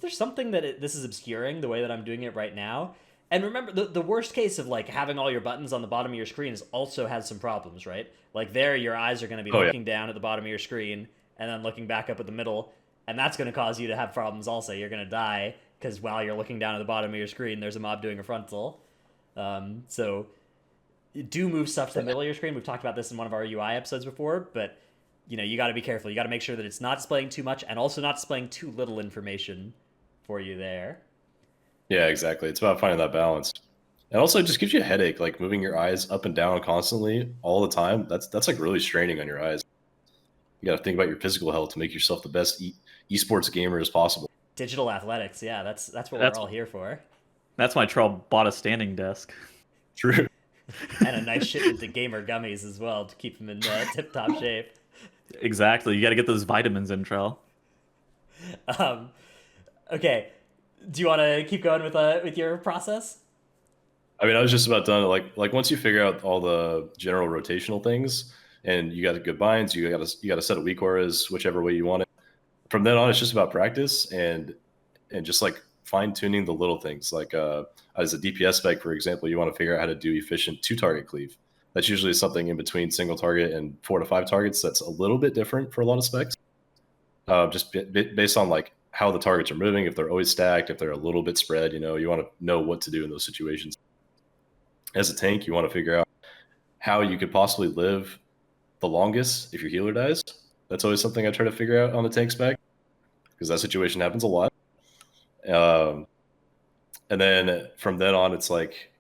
something that this is obscuring the way that I'm doing it right now? And remember, the worst case of like having all your buttons on the bottom of your screen is also has some problems, right? Like there, your eyes are going to be looking down at the bottom of your screen and then looking back up at the middle, and that's going to cause you to have problems also. You're going to die because while you're looking down at the bottom of your screen, there's a mob doing a frontal. So do move stuff to the middle of your screen. We've talked about this in one of our UI episodes before, but you got to be careful. You got to make sure that it's not displaying too much and also not displaying too little information for you there. Yeah, exactly. It's about finding that balance. And also it just gives you a headache, like moving your eyes up and down constantly all the time. That's like really straining on your eyes. You got to think about your physical health to make yourself the best esports gamer as possible. Digital athletics, yeah, that's what we're all here for. That's why Troll bought a standing desk. True. And a nice shipment of gamer gummies as well to keep them in tip-top shape. Exactly. You got to get those vitamins in, Trell. Okay. Do you want to keep going with your process? I mean, I was just about done. Like once you figure out all the general rotational things, and you got good binds, you got a set of weak auras, whichever way you want it. From then on, it's just about practice and just like fine tuning the little things. Like as a DPS spec, for example, you want to figure out how to do efficient 2-target cleave. That's usually something in between single target and 4 to 5 targets. That's a little bit different for a lot of specs. Just based on like how the targets are moving, if they're always stacked, if they're a little bit spread. You want to know what to do in those situations. As a tank, you want to figure out how you could possibly live the longest if your healer dies. That's always something I try to figure out on the tank spec, because that situation happens a lot. And then from then on, it's like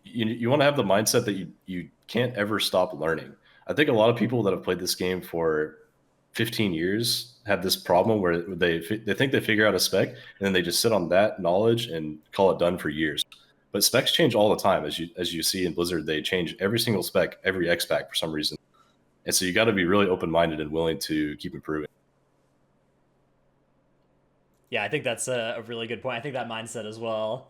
you want to have the mindset that you can't ever stop learning. I think a lot of people that have played this game for 15 years have this problem where they think they figure out a spec and then they just sit on that knowledge and call it done for years. But specs change all the time, as you see in Blizzard. They change every single spec, every X pack for some reason, and so you got to be really open minded and willing to keep improving. Yeah, I think that's a really good point. I think that mindset as well.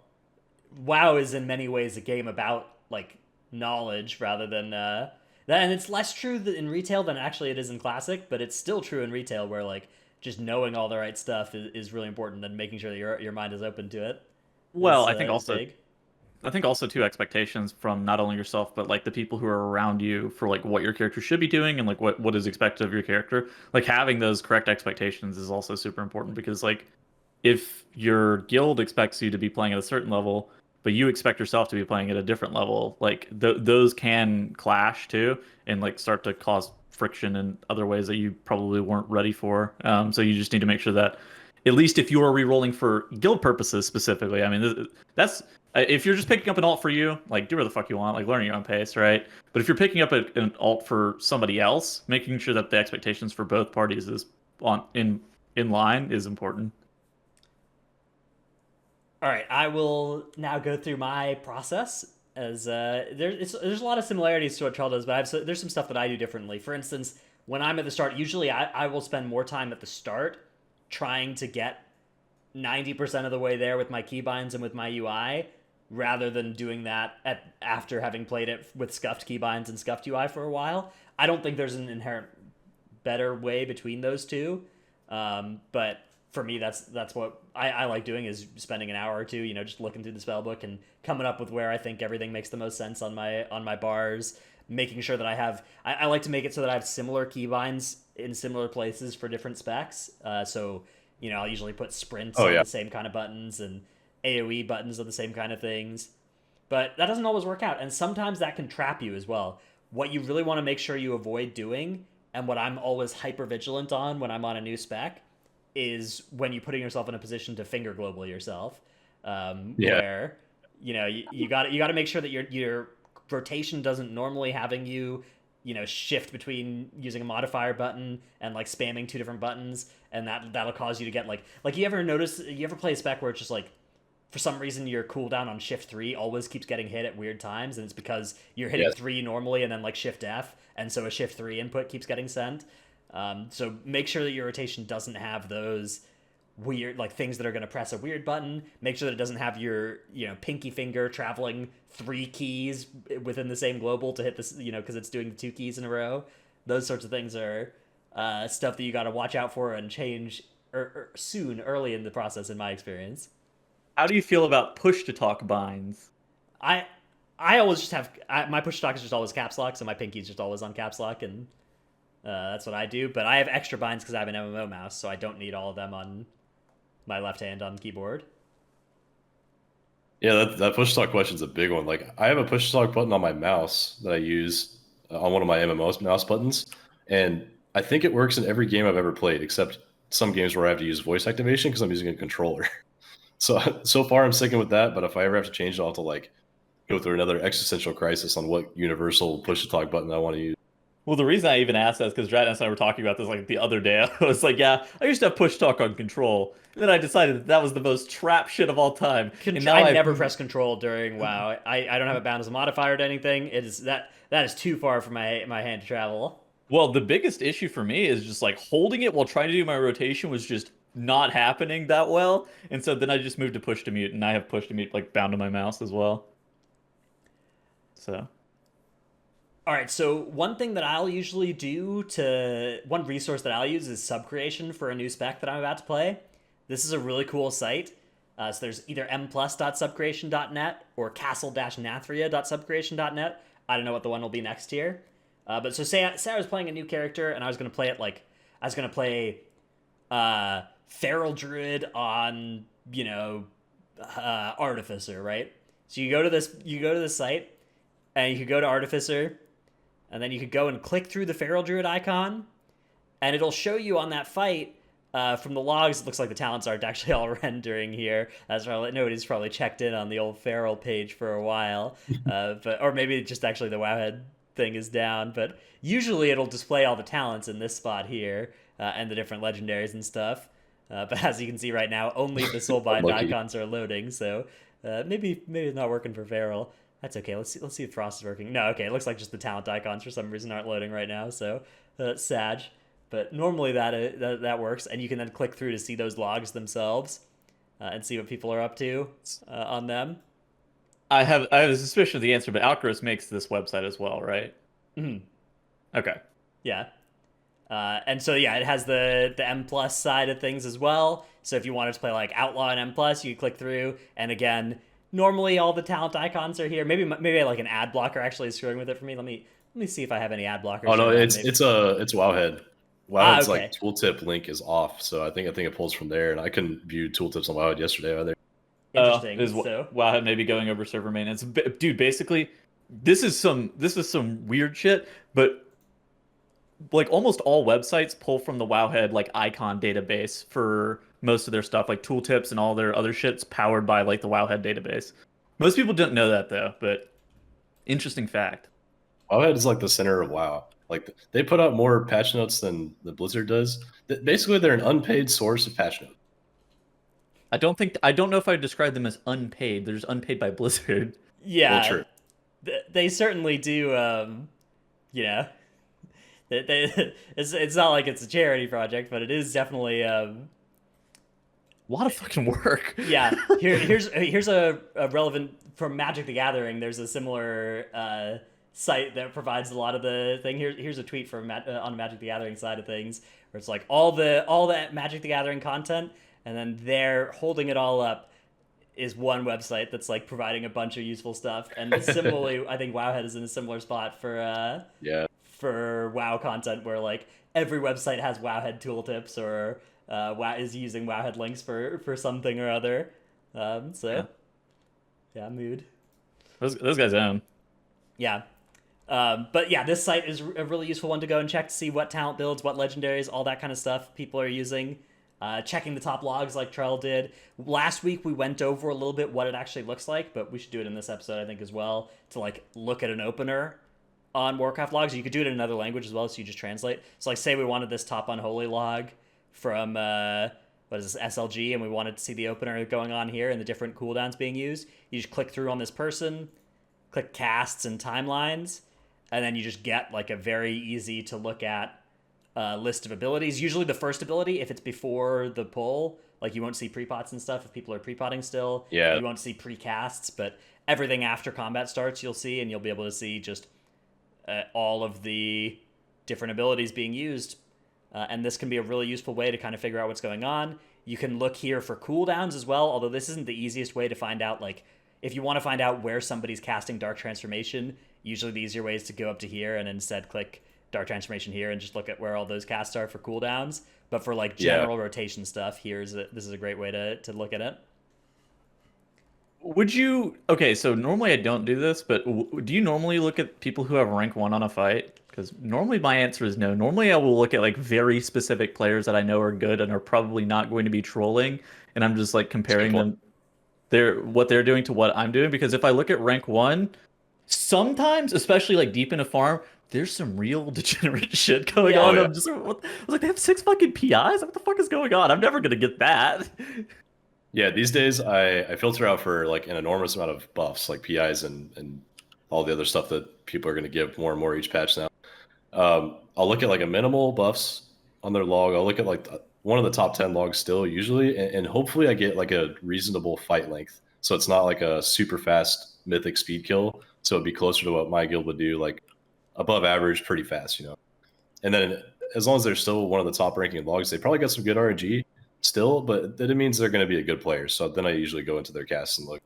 WoW is in many ways a game about like knowledge rather than that, and it's less true in retail than actually it is in classic, but it's still true in retail where like just knowing all the right stuff is really important, and making sure that your mind is open to it. Well, Is big. I think also too expectations from not only yourself but like the people who are around you for like what your character should be doing and like what is expected of your character. Like having those correct expectations is also super important, because like if your guild expects you to be playing at a certain level, but you expect yourself to be playing at a different level, like those can clash too, and like start to cause friction in other ways that you probably weren't ready for. So you just need to make sure that, at least if you are re-rolling for guild purposes specifically, I mean, that's if you're just picking up an alt for you, like do whatever the fuck you want, like learn at your own pace, right? But if you're picking up an alt for somebody else, making sure that the expectations for both parties is in line is important. All right, I will now go through my process. As there's a lot of similarities to what Charles does, but there's some stuff that I do differently. For instance, when I'm at the start, usually I will spend more time at the start trying to get 90% of the way there with my keybinds and with my UI, rather than doing that after having played it with scuffed keybinds and scuffed UI for a while. I don't think there's an inherent better way between those two, but for me, that's what I like doing, is spending an hour or two, just looking through the spell book and coming up with where I think everything makes the most sense on my bars, making sure that I like to make it so that I have similar keybinds in similar places for different specs. So I'll usually put sprints on the same kind of buttons and AoE buttons on the same kind of things. But that doesn't always work out, and sometimes that can trap you as well. What you really want to make sure you avoid doing, and what I'm always hyper vigilant on when I'm on a new spec, is when you're putting yourself in a position to finger global yourself, where you got to make sure that your rotation doesn't normally having you shift between using a modifier button and like spamming two different buttons, and that'll cause you to get like you ever play a spec where it's just like for some reason your cooldown on shift 3 always keeps getting hit at weird times, and it's because you're hitting 3 normally and then like shift F, and so a shift 3 input keeps getting sent. So make sure that your rotation doesn't have those weird like things that are going to press a weird button. Make sure that it doesn't have your pinky finger traveling 3 keys within the same global to hit this, because it's doing the 2 keys in a row. Those sorts of things are stuff that you got to watch out for and change soon, early in the process, in my experience. How do you feel about push to talk binds? I always just have my push to talk is just always caps lock, so my pinky's just always on caps lock, and that's what I do. But I have extra binds because I have an MMO mouse, so I don't need all of them on my left hand on the keyboard. Yeah, that push talk question's a big one. Like, I have a push talk button on my mouse that I use on one of my MMO mouse buttons, and I think it works in every game I've ever played, except some games where I have to use voice activation because I'm using a controller. So far I'm sticking with that, but if I ever have to change it, I'll have to like go through another existential crisis on what universal push to talk button I want to use. Well, the reason I even asked that is because Drat and I were talking about this like the other day. I was like, yeah, I used to have push talk on control. And then I decided that was the most trap shit of all time. And now I never press control during WoW. I don't have it bound as a modifier to anything. It is that is too far for my hand to travel. Well, the biggest issue for me is just like holding it while trying to do my rotation was just not happening that well. And so then I just moved to push to mute, and I have push to mute like bound to my mouse as well. So all right, so one thing that I'll usually do one resource that I'll use is sub creation for a new spec that I'm about to play. This is a really cool site. So there's either mplus.subcreation.net or castle-nathria.subcreation.net. I don't know what the one will be next here. But so say I was playing a new character and I was going to play it like, I was going to play feral druid on, artificer, right? So you go to this site, and you could go to artificer, and then you could go and click through the feral druid icon, and it'll show you on that fight. From the logs, it looks like the talents aren't actually all rendering here. That's probably nobody's probably checked in on the old feral page for a while, or maybe just actually the Wowhead thing is down. But usually it'll display all the talents in this spot here, and the different legendaries and stuff. But as you can see right now, only the soulbind Lucky. icons are loading. So maybe it's not working for feral. That's okay. Let's see if Frost is working. No, okay. It looks like just the talent icons for some reason aren't loading right now. So Sag. But normally that works, and you can then click through to see those logs themselves, and see what people are up to on them. I have a suspicion of the answer, but Alcaros makes this website as well, right? Mhm. Okay. Yeah. And so yeah, it has the M plus side of things as well. So if you wanted to play like Outlaw and M plus, you click through, and again, normally all the talent icons are here. Maybe like an ad blocker actually is screwing with it for me. Let me see if I have any ad blockers. Oh no, turned on, it's maybe. it's Wowhead. Wowhead's Okay. like tooltip link is off, so I think it pulls from there, and I couldn't view tooltips on Wowhead yesterday either. Interesting. Is So Wowhead maybe going over server maintenance? Dude, basically, this is some weird shit, but like almost all websites pull from the Wowhead like icon database for most of their stuff, like tooltips and all their other shit's powered by like the Wowhead database. Most people don't know that though, but interesting fact. Wowhead is like the center of WoW. Like they put out more patch notes than the Blizzard does. Basically, they're an unpaid source of patch notes. I don't know if I'd describe them as unpaid. They're just unpaid by Blizzard. yeah, Well, true. they certainly do. It's not like it's a charity project, but it is definitely. A lot of fucking work. Yeah, here's a relevant from Magic the Gathering. There's a similar site that provides a lot of the thing. Here's a tweet from on the Magic the Gathering side of things, where it's like all the Magic the Gathering content, and then they're holding it all up is one website that's like providing a bunch of useful stuff. And similarly, I think Wowhead is in a similar spot for Yeah. for WoW content, where like every website has Wowhead tooltips or WoW is using Wowhead links for something or other. Yeah, mood. Those guys own. Yeah. But yeah, this site is a really useful one to go and check to see what talent builds, what legendaries, all that kind of stuff people are using. Checking the top logs like Trell did. Last week we went over a little bit what it actually looks like, but we should do it in this episode, I think, as well, to like look at an opener on Warcraft logs. You could do it in another language as well, so you just translate. So like say we wanted this top unholy log from what is this, SLG, and we wanted to see the opener going on here and the different cooldowns being used. You just click through on this person, click casts and timelines, and then you just get like a very easy to look at list of abilities. Usually the first ability, if it's before the pull, like you won't see pre-pots and stuff if people are pre-potting still. Yeah. You won't see pre-casts, but everything after combat starts you'll see, and you'll be able to see just all of the different abilities being used. And this can be a really useful way to kind of figure out what's going on. You can look here for cooldowns as well, although this isn't the easiest way to find out, like, if you want to find out where somebody's casting Dark Transformation, usually the easier way is to go up to here and instead click Dark Transformation here and just look at where all those casts are for cooldowns. But for like general rotation stuff, this is a great way to look at it. Would you? Okay, so normally I don't do this, but do you normally look at people who have rank 1 on a fight? Because normally my answer is no. Normally I will look at like very specific players that I know are good and are probably not going to be trolling, and I'm just like comparing them, what they're doing to what I'm doing. Because if I look at rank 1, sometimes, especially like deep in a farm, there's some real degenerate shit going on. Yeah. I'm just, I was like, they have 6 fucking PIs? What the fuck is going on? I'm never gonna get that. Yeah, these days I filter out for like an enormous amount of buffs, like PIs and all the other stuff that people are going to give more and more each patch now. I'll look at like a minimal buffs on their log. I'll look at like one of the top 10 logs still usually, and hopefully I get like a reasonable fight length. So it's not like a super fast mythic speed kill. So it'd be closer to what my guild would do, like above average, pretty fast, you know. And then as long as they're still one of the top ranking logs, they probably got some good RNG still, but that it means they're going to be a good player. So then I usually go into their casts and look.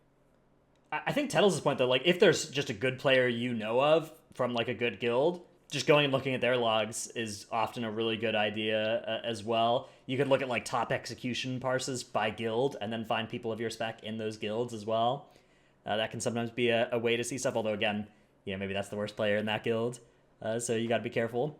I think Tettles' point though, like if there's just a good player you know of from like a good guild, just going and looking at their logs is often a really good idea as well. You could look at like top execution parses by guild and then find people of your spec in those guilds as well. That can sometimes be a way to see stuff, although again, maybe that's the worst player in that guild. So you got to be careful.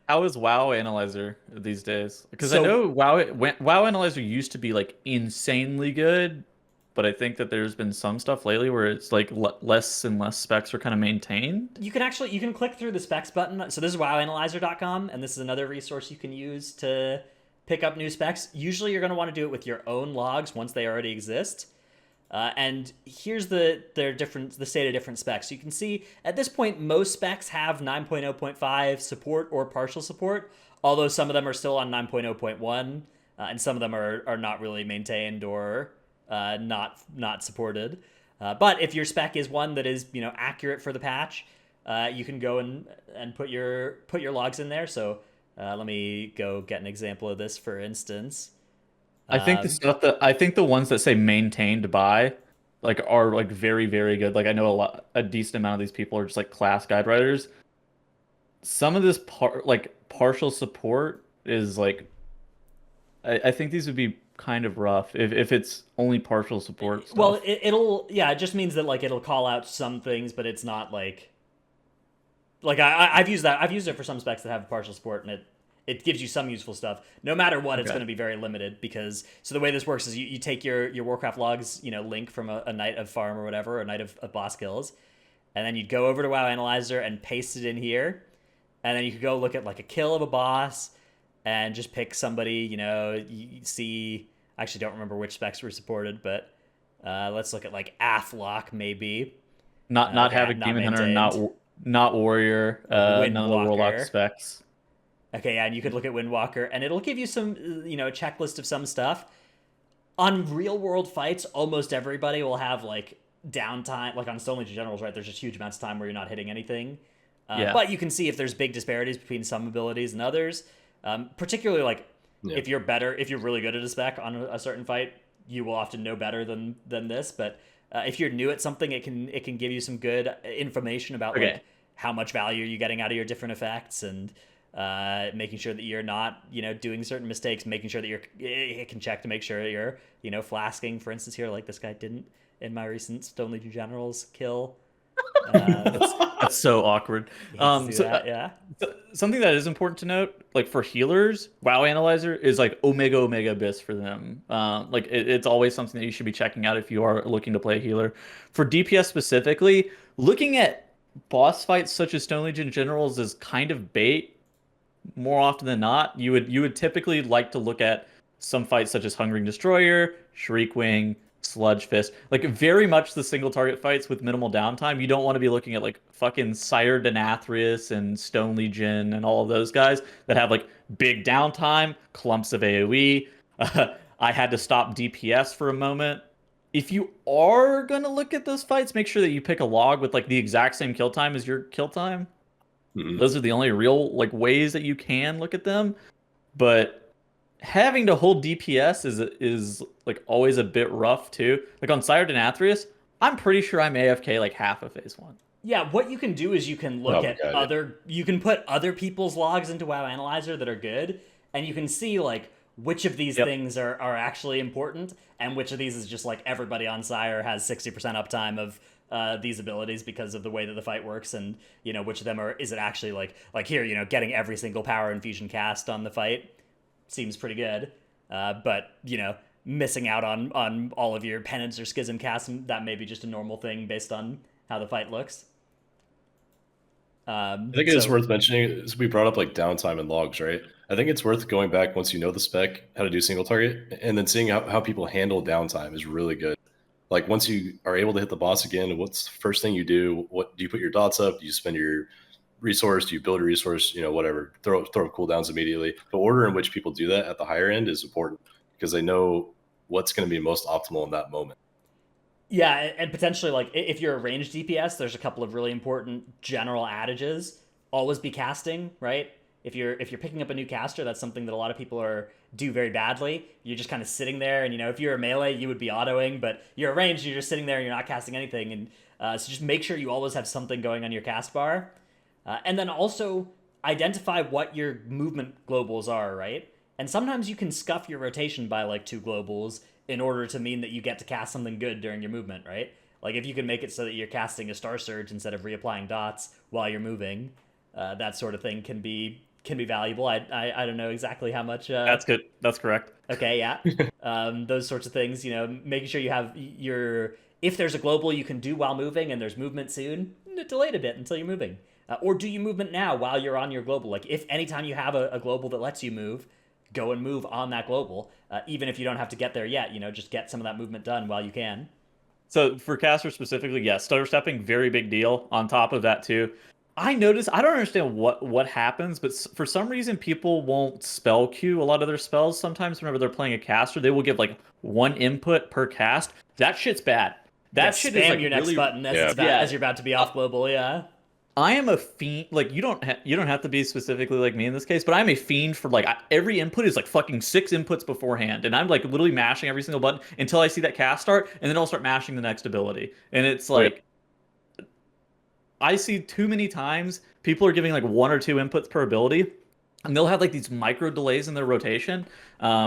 How is WoW Analyzer these days? Because I So- know WoW Analyzer used to be like insanely good, but I think that there's been some stuff lately where it's like less and less specs are kind of maintained. You can click through the specs button. So this is wowanalyzer.com, and this is another resource you can use to pick up new specs. Usually you're going to want to do it with your own logs once they already exist. And here's the state of different specs. So you can see at this point most specs have 9.0.5 support or partial support, although some of them are still on 9.0.1, and some of them are not really maintained or not supported. But if your spec is one that is accurate for the patch, you can go and put your logs in there. So let me go get an example of this, for instance. I think the ones that say maintained by like are like very, very good. Like I know a decent amount of these people are just like class guide writers. Some of this partial support is like I think these would be kind of rough if it's only partial support stuff. Well, it just means that like it'll call out some things, but it's not like I've used it for some specs that have partial support, and it gives you some useful stuff. No matter what, it's going to be very limited because the way this works is you take your Warcraft logs, link from a night of farm or whatever, a night of boss kills, and then you'd go over to WoW Analyzer and paste it in here, and then you could go look at like a kill of a boss and just pick somebody. You see, I actually don't remember which specs were supported, but let's look at like Athlock maybe. Not Havoc, Demon Hunter, not Warrior, none of the Warlock specs. Okay, yeah, and you could look at Windwalker, and it'll give you some, checklist of some stuff. On real-world fights, almost everybody will have, like, downtime. Like, on Stone Legion Generals, right, there's just huge amounts of time where you're not hitting anything. But you can see if there's big disparities between some abilities and others. Particularly, like, if you're really good at a spec on a certain fight, you will often know better than this. But if you're new at something, it can give you some good information about, like, how much value you're getting out of your different effects, and making sure that you're not, doing certain mistakes, making sure that it can check to make sure that you're, flasking, for instance, here, like this guy didn't in my recent Stone Legion Generals kill. That's so awkward. Yeah. Something that is important to note, like for healers, WoW Analyzer is like Omega Abyss for them. Like it's always something that you should be checking out if you are looking to play a healer. For DPS specifically, looking at boss fights such as Stone Legion Generals is kind of bait. More often than not, you would typically like to look at some fights such as Hungering Destroyer, Shriekwing, Sludge Fist, like very much the single target fights with minimal downtime. You don't want to be looking at like fucking Sire Denathrius and Stone Legion and all of those guys that have like big downtime, clumps of AoE. I had to stop DPS for a moment. If you are gonna look at those fights, make sure that you pick a log with like the exact same kill time as your kill time. Those are the only real like ways that you can look at them. But having to hold DPS is like always a bit rough too. Like on Sire Denathrius, I'm pretty sure I'm AFK like half of phase 1. Yeah, what you can do is you can look at you can put other people's logs into WoW Analyzer that are good, and you can see like which of these things are actually important and which of these is just like everybody on Sire has 60% uptime of these abilities because of the way that the fight works, and which of them is it actually like here, getting every single power infusion cast on the fight seems pretty good, but missing out on all of your penance or schism casts, that may be just a normal thing based on how the fight looks. I think it is worth mentioning, we brought up like downtime and logs, right? I think it's worth going back once you know the spec, how to do single target, and then seeing how people handle downtime is really good. Like once you are able to hit the boss again, what's the first thing you do? What do you put your dots up? Do you spend your resource? Do you build a resource? Whatever. Throw up cooldowns immediately. The order in which people do that at the higher end is important because they know what's going to be most optimal in that moment. Yeah, and potentially like if you're a ranged DPS, there's a couple of really important general adages. Always be casting, right? If you're picking up a new caster, that's something that a lot of people do very badly. You're just kind of sitting there, and if you're a melee, you would be autoing, but you're a ranged, you're just sitting there and you're not casting anything. And so just make sure you always have something going on your cast bar. And then also identify what your movement globals are, right? And sometimes you can scuff your rotation by like 2 globals in order to mean that you get to cast something good during your movement, right? Like if you can make it so that you're casting a Star Surge instead of reapplying dots while you're moving, that sort of thing can be valuable. I don't know exactly how much. That's good. That's correct. Okay, yeah. Those sorts of things, making sure you have your. If there's a global you can do while moving and there's movement soon, delay it a bit until you're moving. Or do you movement now while you're on your global? Like, if anytime you have a global that lets you move, go and move on that global. Even if you don't have to get there yet, just get some of that movement done while you can. So for casters specifically, yes, stutter stepping, very big deal. On top of that too, I notice I don't understand what happens, but for some reason people won't spell queue a lot of their spells. Sometimes whenever they're playing a caster, they will give like 1 input per cast. That shit's bad. That shit spam is like your next really, button as, Yeah. as you're about to be off global, yeah. I am a fiend. Like you don't have to be specifically like me in this case, but I'm a fiend for like every input is like fucking 6 inputs beforehand, and I'm like literally mashing every single button until I see that cast start, and then I'll start mashing the next ability. And it's like I see too many times people are giving like 1 or 2 inputs per ability, and they'll have like these micro delays in their rotation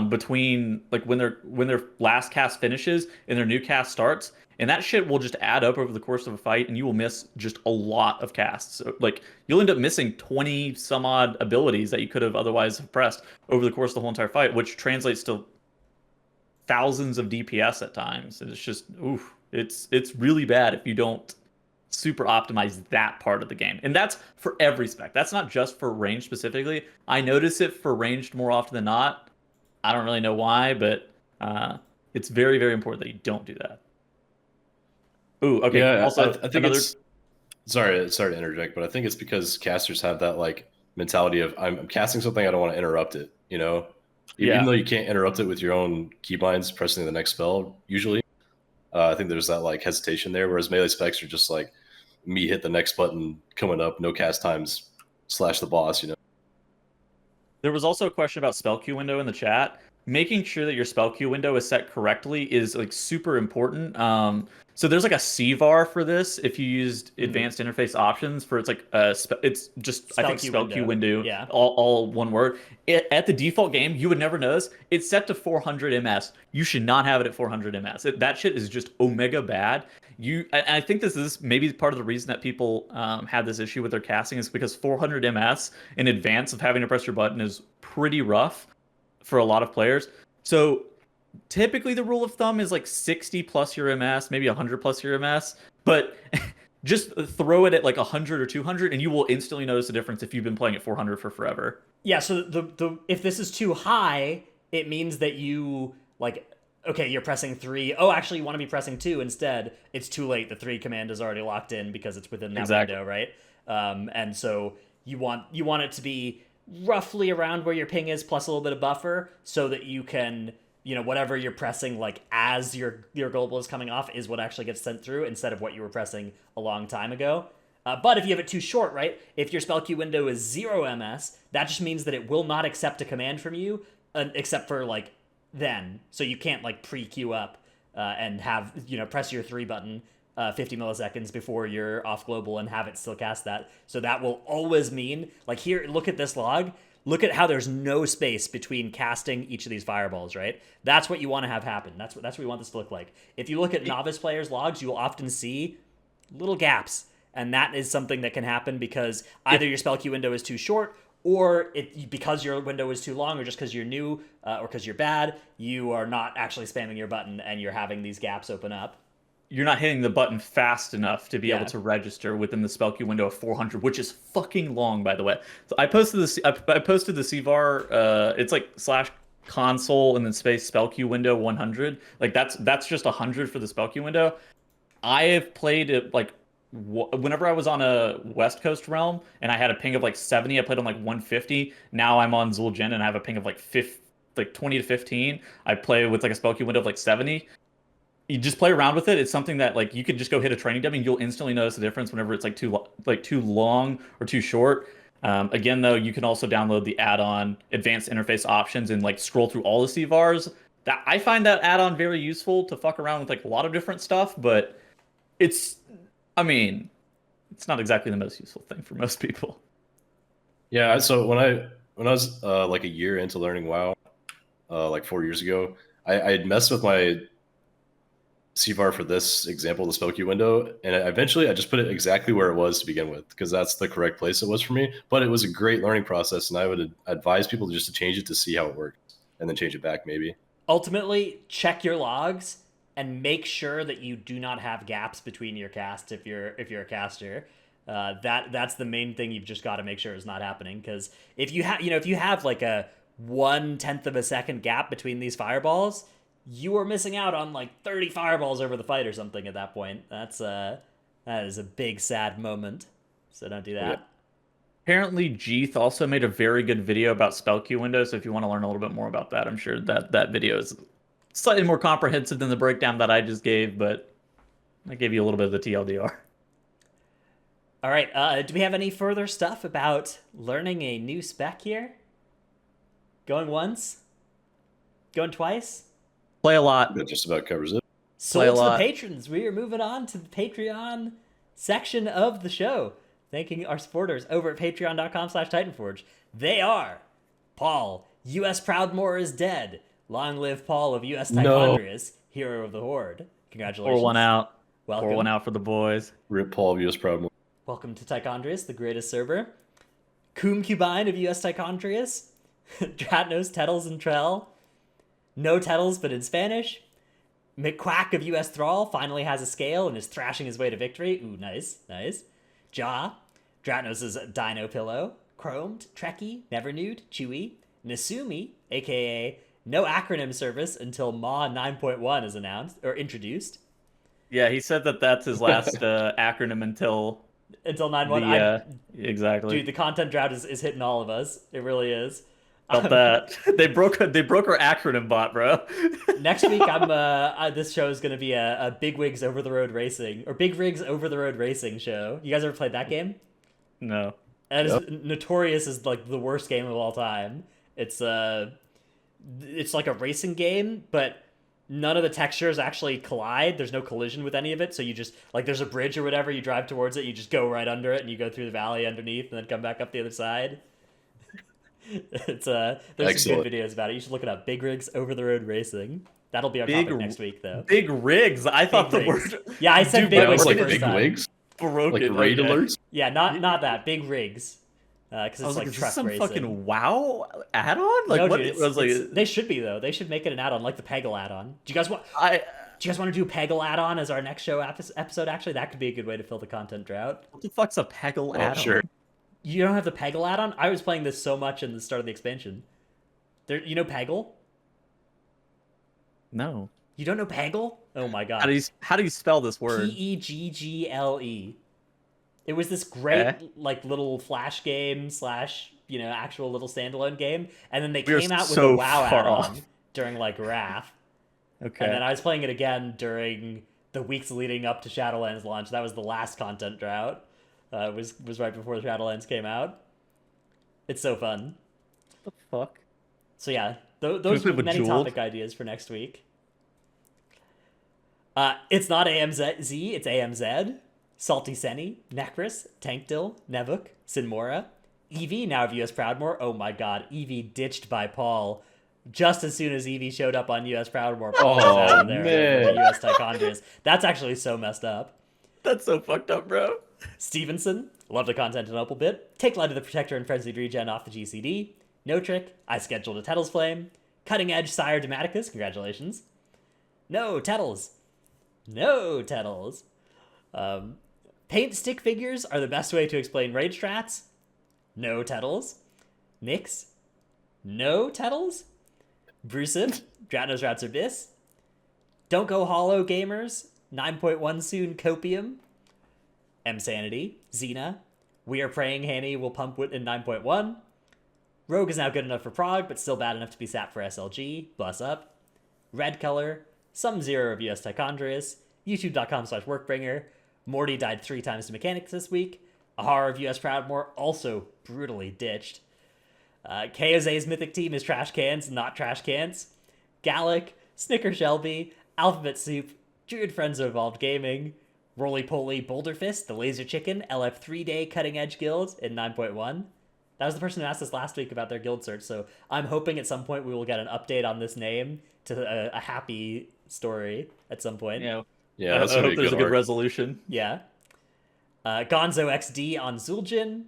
between like when their last cast finishes and their new cast starts, and that shit will just add up over the course of a fight, and you will miss just a lot of casts. So, like you'll end up missing 20 some odd abilities that you could have otherwise have pressed over the course of the whole entire fight, which translates to thousands of DPS at times. And it's just oof, it's really bad if you don't super optimize that part of the game. And that's for every spec. That's not just for ranged specifically. I notice it for ranged more often than not. I don't really know why, but it's very, very important that you don't do that. Ooh, okay. Yeah, Also, I think another. it's sorry to interject, but I think it's because casters have that like mentality of I'm casting something, I don't want to interrupt it. Even Yeah. though you can't interrupt it with your own keybinds pressing the next spell usually. I think there's that like hesitation there, whereas melee specs are just like me hit the next button coming up, no cast times, slash the boss. There was also a question about spell queue window in the chat. Making sure that your spell queue window is set correctly is like super important. So there's like a CVAR for this. If you used advanced interface options for it's like it's just I think spell queue window, Yeah. all one word. At the default game, you would never notice it's set to 400 ms. You should not have it at 400 ms. That shit is just omega bad. I think this is maybe part of the reason that people had this issue with their casting is because 400 ms in advance of having to press your button is pretty rough for a lot of players. So typically the rule of thumb is like 60 plus your MS, maybe 100 plus your MS, but just throw it at like 100 or 200 and you will instantly notice a difference if you've been playing at 400 for forever. Yeah, so the if this is too high, it means that you like okay, you're pressing 3. Oh, actually you want to be pressing 2 instead. It's too late. The 3 command is already locked in because it's within that window, right? And so you want it to be roughly around where your ping is plus a little bit of buffer so that you can whatever you're pressing like as your global is coming off is what actually gets sent through instead of what you were pressing a long time ago. But if you have it too short, right, if your spell queue window is 0 ms, that just means that it will not accept a command from you except for like then, so you can't like pre-queue up and have press your 3 button 50 milliseconds before you're off global and have it still cast that. So that will always mean, like here, look at this log. Look at how there's no space between casting each of these fireballs, right? That's what you want to have happen. That's what we want this to look like. If you look at novice players' logs, you will often see little gaps. And that is something that can happen because either your spell queue window is too short or because your window is too long or just because you're new or because you're bad, you are not actually spamming your button and you're having these gaps open up. You're not hitting the button fast enough to be able to register within the spell queue window of 400, which is fucking long, by the way. So I posted the CVAR. It's like /console and then space spell queue window 100. Like that's just 100 for the spell queue window. I have played it like whenever I was on a West Coast realm and I had a ping of like 70, I played on like 150. Now I'm on Zul'jin and I have a ping of like 20 to 15. I play with like a spell queue window of like 70. You just play around with it. It's something that like you could just go hit a training dummy and you'll instantly notice the difference whenever it's like too long or too short. Again, though, you can also download the add-on advanced interface options and like scroll through all the CVARs. That I find that add-on very useful to fuck around with like a lot of different stuff, but I mean, it's not exactly the most useful thing for most people. Yeah, so when I was like a year into learning WoW, like 4 years ago, I had messed with my CVAR for this example, the spell queue window, and eventually I just put it exactly where it was to begin with because that's the correct place it was for me. But it was a great learning process, and I would advise people just to change it to see how it works, and then change it back maybe. Ultimately, check your logs and make sure that you do not have gaps between your casts if you're a caster. That's the main thing you've just got to make sure is not happening, because if you have like a 1/10 of a second gap between these fireballs, you are missing out on like 30 fireballs over the fight or something at that point. That is a big sad moment. So don't do that. Yeah. Apparently, Jeeth also made a very good video about spell queue windows. So if you want to learn a little bit more about that, I'm sure that video is slightly more comprehensive than the breakdown that I just gave, but I gave you a little bit of the TLDR. All right. Do we have any further stuff about learning a new spec here? Going once? Going twice? Play a lot. That just about covers it. Sold Play a to the lot. patrons. We are moving on to the Patreon section of the show. Thanking our supporters over at patreon.com/Titanforge. They are Paul, U.S. Proudmoore is dead. Long live Paul of U.S. Tichondrius, hero of the Horde. Congratulations. Pour one out. Welcome. Pour one out for the boys. Rip Paul of US Proud. Welcome to Tichondrius, the greatest server. Coom Cubine of U.S. Tichondrius. Dratnos, Tettles, and Trell. No Tettles, but in Spanish. McQuack of U.S. Thrall finally has a scale and is thrashing his way to victory. Ooh, nice, nice. Ja, Dratnos' Dino Pillow. Chromed, Trekkie, Never Nude, Chewy. Nasumi, aka no acronym service until Ma 9.1 is announced or introduced. Yeah, he said that that's his last acronym until 9.1. Exactly. Dude, the content drought is hitting all of us. It really is. Felt that they broke our acronym bot, bro. Next week, this show is gonna be a Bigwigs Over the Road Racing or Big Rigs Over the Road Racing show. You guys ever played that game? No. That is notorious as like the worst game of all time. It's like a racing game, but none of the textures actually collide. There's no collision with any of it, so you just like there's a bridge or whatever, you drive towards it, you just go right under it, and you go through the valley underneath, and then come back up the other side. There's some good videos about it. You should look it up. Big Rigs Over the Road Racing. That'll be our topic next week, though. Big rigs. I thought the rigs. word. Yeah, I said big rigs. Like the first big time. wigs, Broken. like raid alerts. Yeah, not that. Big rigs. Because it's like is truck this some racing. fucking WoW add-on? Like No, what? dude, It was like they should be though. They should make it an add-on, like the Peggle add-on. Do you guys want? I. Do you guys want to do Peggle add-on as our next show episode? Actually, that could be a good way to fill the content drought. What the fuck's a Peggle add-on? Sure. You don't have the Peggle add-on? I was playing this so much in the start of the expansion. You know Peggle? No. You don't know Peggle? Oh my god. How do you spell this word? Peggle. It was this great like little flash game / actual little standalone game, and then they came out with a WoW add-on during like Wrath. Okay. And then I was playing it again during the weeks leading up to Shadowlands launch. That was the last content drought. Was right before Shadowlands came out. It's so fun. What the fuck? So yeah, those are many topic ideas for next week. It's not AMZ, it's AMZ. Salty Senny, Necris, Tankdill, Nevuk, Sinmora, Eevee, now of US Proudmoore. Oh my god, Eevee ditched by Paul. Just as soon as Eevee showed up on US Proudmoore, Paul was out of there man. for US Tichondrius. That's actually so messed up. That's so fucked up, bro. Stevenson, love the content an opal bit. Take Light of the Protector and Frenzied Regen off the GCD. No Trick, I scheduled a Tettles Flame. Cutting Edge Sire Dematicus, congratulations. No Tettles. No Tettles. Paint stick figures are the best way to explain raid strats. No Tettles. Nyx. No Tettles. Bruceif. Dratnos Rats or Dis. Don't Go Hollow Gamers. 9.1 soon Copium. M-Sanity. Xena. We Are Praying Hanny will pump wit in 9.1. Rogue is now good enough for Prog, but still bad enough to be sat for SLG. Bless up. Red Color. Some Zero of US Tichondrius. YouTube.com/Workbringer. Morty died 3 times to mechanics this week. Ahara of US Proudmoore also brutally ditched. KOZ's mythic team is trash cans, not trash cans. Gallic, Snicker Shelby, Alphabet Soup, Druid Friends of Evolved Gaming, Roly Poly Boulder Fist, the Laser Chicken, LF3 Day Cutting Edge Guild in 9.1. That was the person who asked us last week about their guild search, so I'm hoping at some point we will get an update on this name to a happy story at some point. Yeah. Yeah, that's I gonna hope be a there's good a good arc. resolution. Yeah. Gonzo XD on Zul'jin,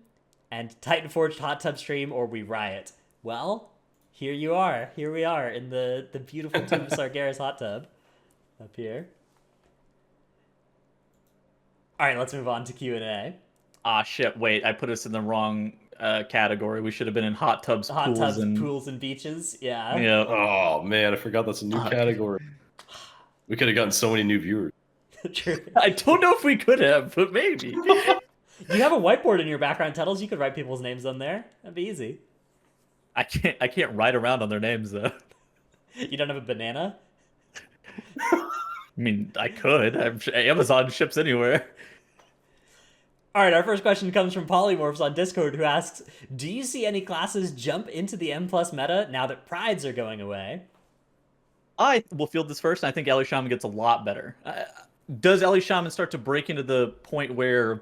and Titanforge Hot Tub Stream or We Riot. Well, here you are. Here we are in the beautiful Tomb of Sargeras hot tub up here. All right, let's move on to Q&A. Ah, shit, wait, I put us in the wrong category. We should have been in hot tubs, Hot pools, tubs, and... pools, and beaches. Yeah. Yeah. Oh man, I forgot that's a new Fuck. category. We could have gotten so many new viewers. True. I don't know if we could have, but maybe. You have a whiteboard in your background, Tuttles. You could write people's names on there. That'd be easy. I can't write around on their names, though. You don't have a banana? I mean, I could. I'm sure Amazon ships anywhere. All right, our first question comes from Polymorphs on Discord, who asks, do you see any classes jump into the M plus meta now that prides are going away? I will field this first, and I think Ellie Shaman gets a lot better. Does Ellie Shaman start to break into the point where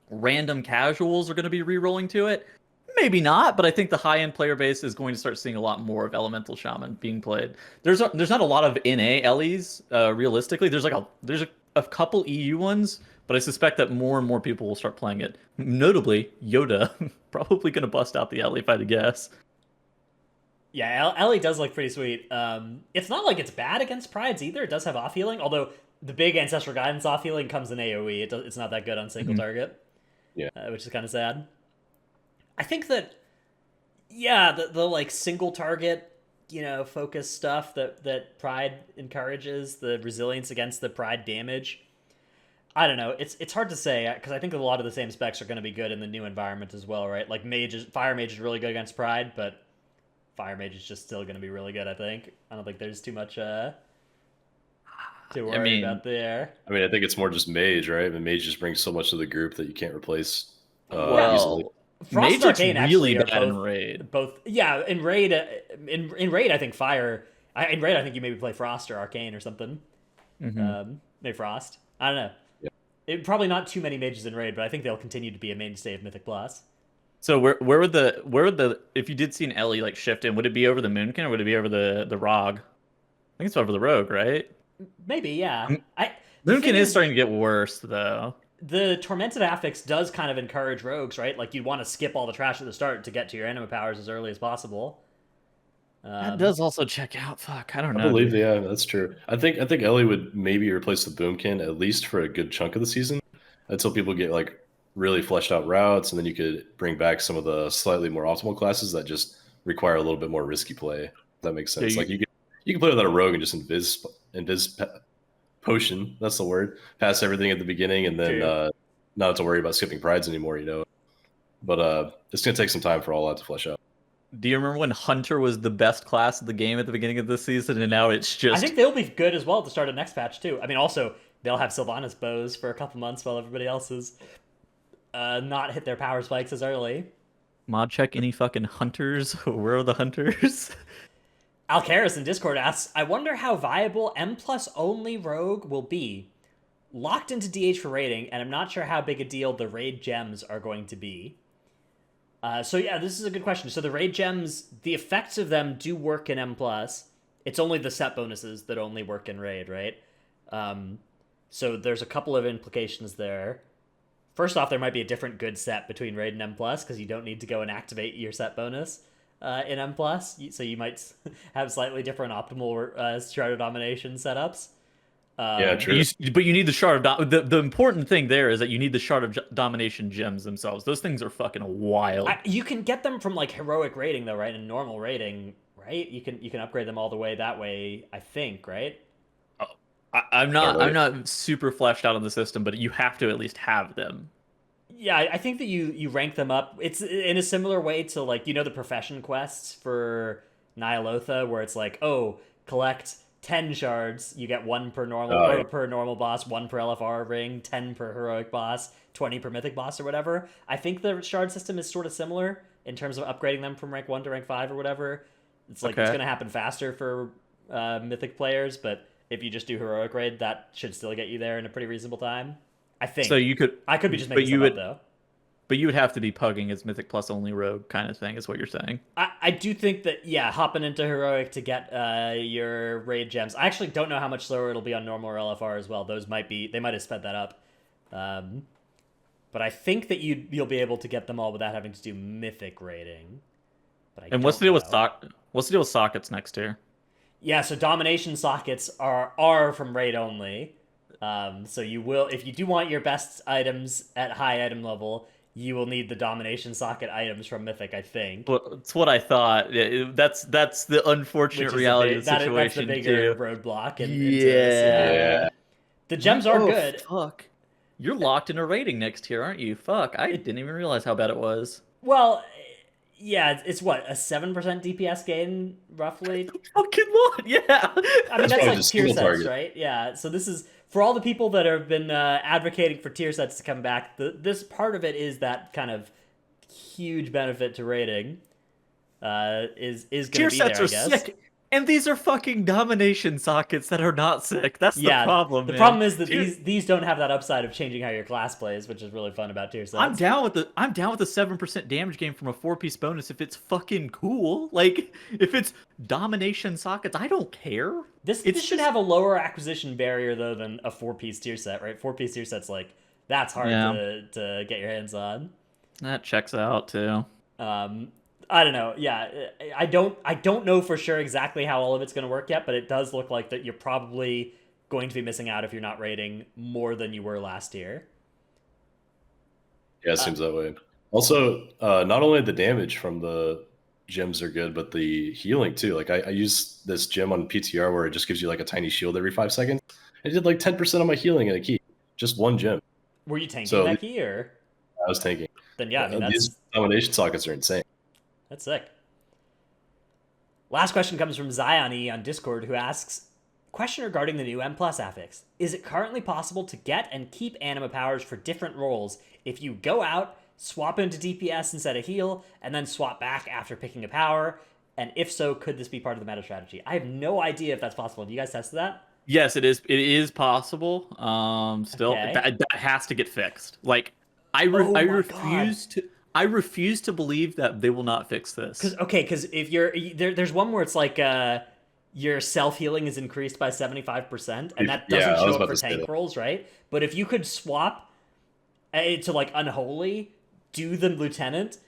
random casuals are going to be re-rolling to it? Maybe not, but I think the high-end player base is going to start seeing a lot more of Elemental Shaman being played. There's not a lot of NA Ellies, realistically. There's a couple EU ones, but I suspect that more and more people will start playing it. Notably, Yoda, probably going to bust out the Ellie if I had to guess. Yeah, Ellie does look pretty sweet. It's not like it's bad against prides either. It does have off healing, although the big Ancestral Guidance off healing comes in AoE. It's not that good on single target. Yeah. Which is kind of sad. I think that, yeah, the like single target, focus stuff that Pride encourages, the resilience against the Pride damage. I don't know. It's hard to say because I think a lot of the same specs are going to be good in the new environment as well, right? Like Fire Mage is really good against Pride, but Fire Mage is just still going to be really good. I think. I don't think there's too much to worry about there. I mean, I think it's more just Mage, right? And Mage just brings so much to the group that you can't replace easily. Frost Mage and looks Arcane really actually bad are in Raid. both, yeah, in Raid, in Raid I think in Raid I think you maybe play Frost or Arcane or something. Maybe Frost. I don't know. Yeah. Probably not too many mages in Raid, but I think they'll continue to be a mainstay of Mythic Plus. So where would the if you did see an Ellie like shift in, would it be over the Moonkin or would it be over the Rog? I think it's over the Rogue, right? Maybe, yeah. Moonkin is starting to get worse though. The Tormented Affix does kind of encourage rogues, right? Like, you'd want to skip all the trash at the start to get to your anima powers as early as possible. That does also check out. Fuck, I don't know. I believe, yeah, that's true. I think Ellie would maybe replace the Boomkin at least for a good chunk of the season until people get like really fleshed out routes, and then you could bring back some of the slightly more optimal classes that just require a little bit more risky play. If that makes sense. Yeah, like you can play without a rogue and just invis potion, that's the word, pass everything at the beginning and then not have to worry about skipping prides anymore, but it's gonna take some time for all that to flesh out. Do you remember when Hunter was the best class of the game at the beginning of this season, and now it's just... I think they'll be good as well to start a next patch too. I mean, also they'll have Sylvanas bows for a couple months while everybody else is not hit their power spikes as early. Mod check any fucking hunters? Where are the hunters? Alcaris in Discord asks, I wonder how viable M plus only rogue will be. Locked into DH for raiding, and I'm not sure how big a deal the raid gems are going to be. So yeah, this is a good question. So the raid gems, the effects of them do work in M plus. It's only the set bonuses that only work in raid, right? So there's a couple of implications there. First off, there might be a different good set between raid and M plus because you don't need to go and activate your set bonus. In M+, so you might have slightly different optimal Shard of Domination setups. Yeah, true. But you need the Shard of the important thing there is that you need the Shard of Domination gems themselves. Those things are fucking wild. You can get them from like heroic rating though, right? And normal rating, right? You can upgrade them all the way that way, I think, right? I'm not super fleshed out on the system, but you have to at least have them. Yeah, I think that you rank them up. It's in a similar way to like the profession quests for Nyalotha, where it's like, oh, collect 10 shards, you get 1 per normal per normal boss, 1 per LFR ring, 10 per heroic boss, 20 per mythic boss or whatever. I think the shard system is sort of similar in terms of upgrading them from rank 1 to rank 5 or whatever. It's like it's gonna happen faster for mythic players, but if you just do heroic raid, that should still get you there in a pretty reasonable time. I think. So you could, I could be just but making you stuff up would, though. but you would have to be pugging as Mythic Plus only rogue kind of thing, is what you're saying. I do think that, yeah, hopping into heroic to get your raid gems. I actually don't know how much slower it'll be on normal or LFR as well. They might have sped that up. But I think that you'll be able to get them all without having to do mythic raiding. But And what's the deal with What's the deal with sockets next tier? Yeah, so domination sockets are from raid only. So you will, if you do want your best items at high item level, you will need the domination socket items from Mythic, I think. Well, it's what I thought. Yeah, that's the unfortunate reality of the That's the situation bigger too. roadblock into this. Yeah. Yeah. The gems are Oh, good. fuck. You're locked in a rating next tier, aren't you? Fuck, I didn't even realize how bad it was. Well, yeah, it's what, a 7% DPS gain roughly. Fucking lot, yeah. I mean, that's probably like just tier single sets, target. right? Yeah. So this is for all the people that have been advocating for tier sets to come back. This part of it is that kind of huge benefit to rating. Is going Tier to be sets there, I are guess. sick. And these are fucking domination sockets that are not sick. That's Yeah. the problem. The man. problem is that Tier- these don't have that upside of changing how your class plays, which is really fun about tier sets. I'm down with the 7% damage gain from a 4-piece bonus if it's fucking cool. Like if it's domination sockets, I don't care. This It's should just- have a lower acquisition barrier though than a 4-piece tier set, right? 4-piece tier set's like that's hard Yeah. to get your hands on. That checks out too. I don't know. Yeah, I don't know for sure exactly how all of it's going to work yet, but it does look like that you're probably going to be missing out if you're not rating more than you were last year. Yeah, it seems that way. Also, not only the damage from the gems are good, but the healing too. Like I use this gem on PTR where it just gives you like a tiny shield every 5 seconds. It did like 10% of my healing in a key. Just one gem. Were you tanking So- that key, or I was tanking. then yeah? I mean These domination sockets are insane. that's sick. Last question comes from Zion E on Discord, who asks, question regarding the new M Plus affix. Is it currently possible to get and keep anima powers for different roles if you go out, swap into DPS instead of heal, and then swap back after picking a power? And if so, could this be part of the meta strategy? I have no idea if that's possible. Have you guys tested that? Yes, it is. It is possible. Still, Okay. that has to get fixed. Like, I Oh my refuse to. I refuse to believe that they will not fix this. Because if you're there's one where it's like your self healing is increased by 75%, and that Yeah, doesn't I was show up about for to say tank that. rolls, right? But if you could swap to like unholy, do the lieutenant,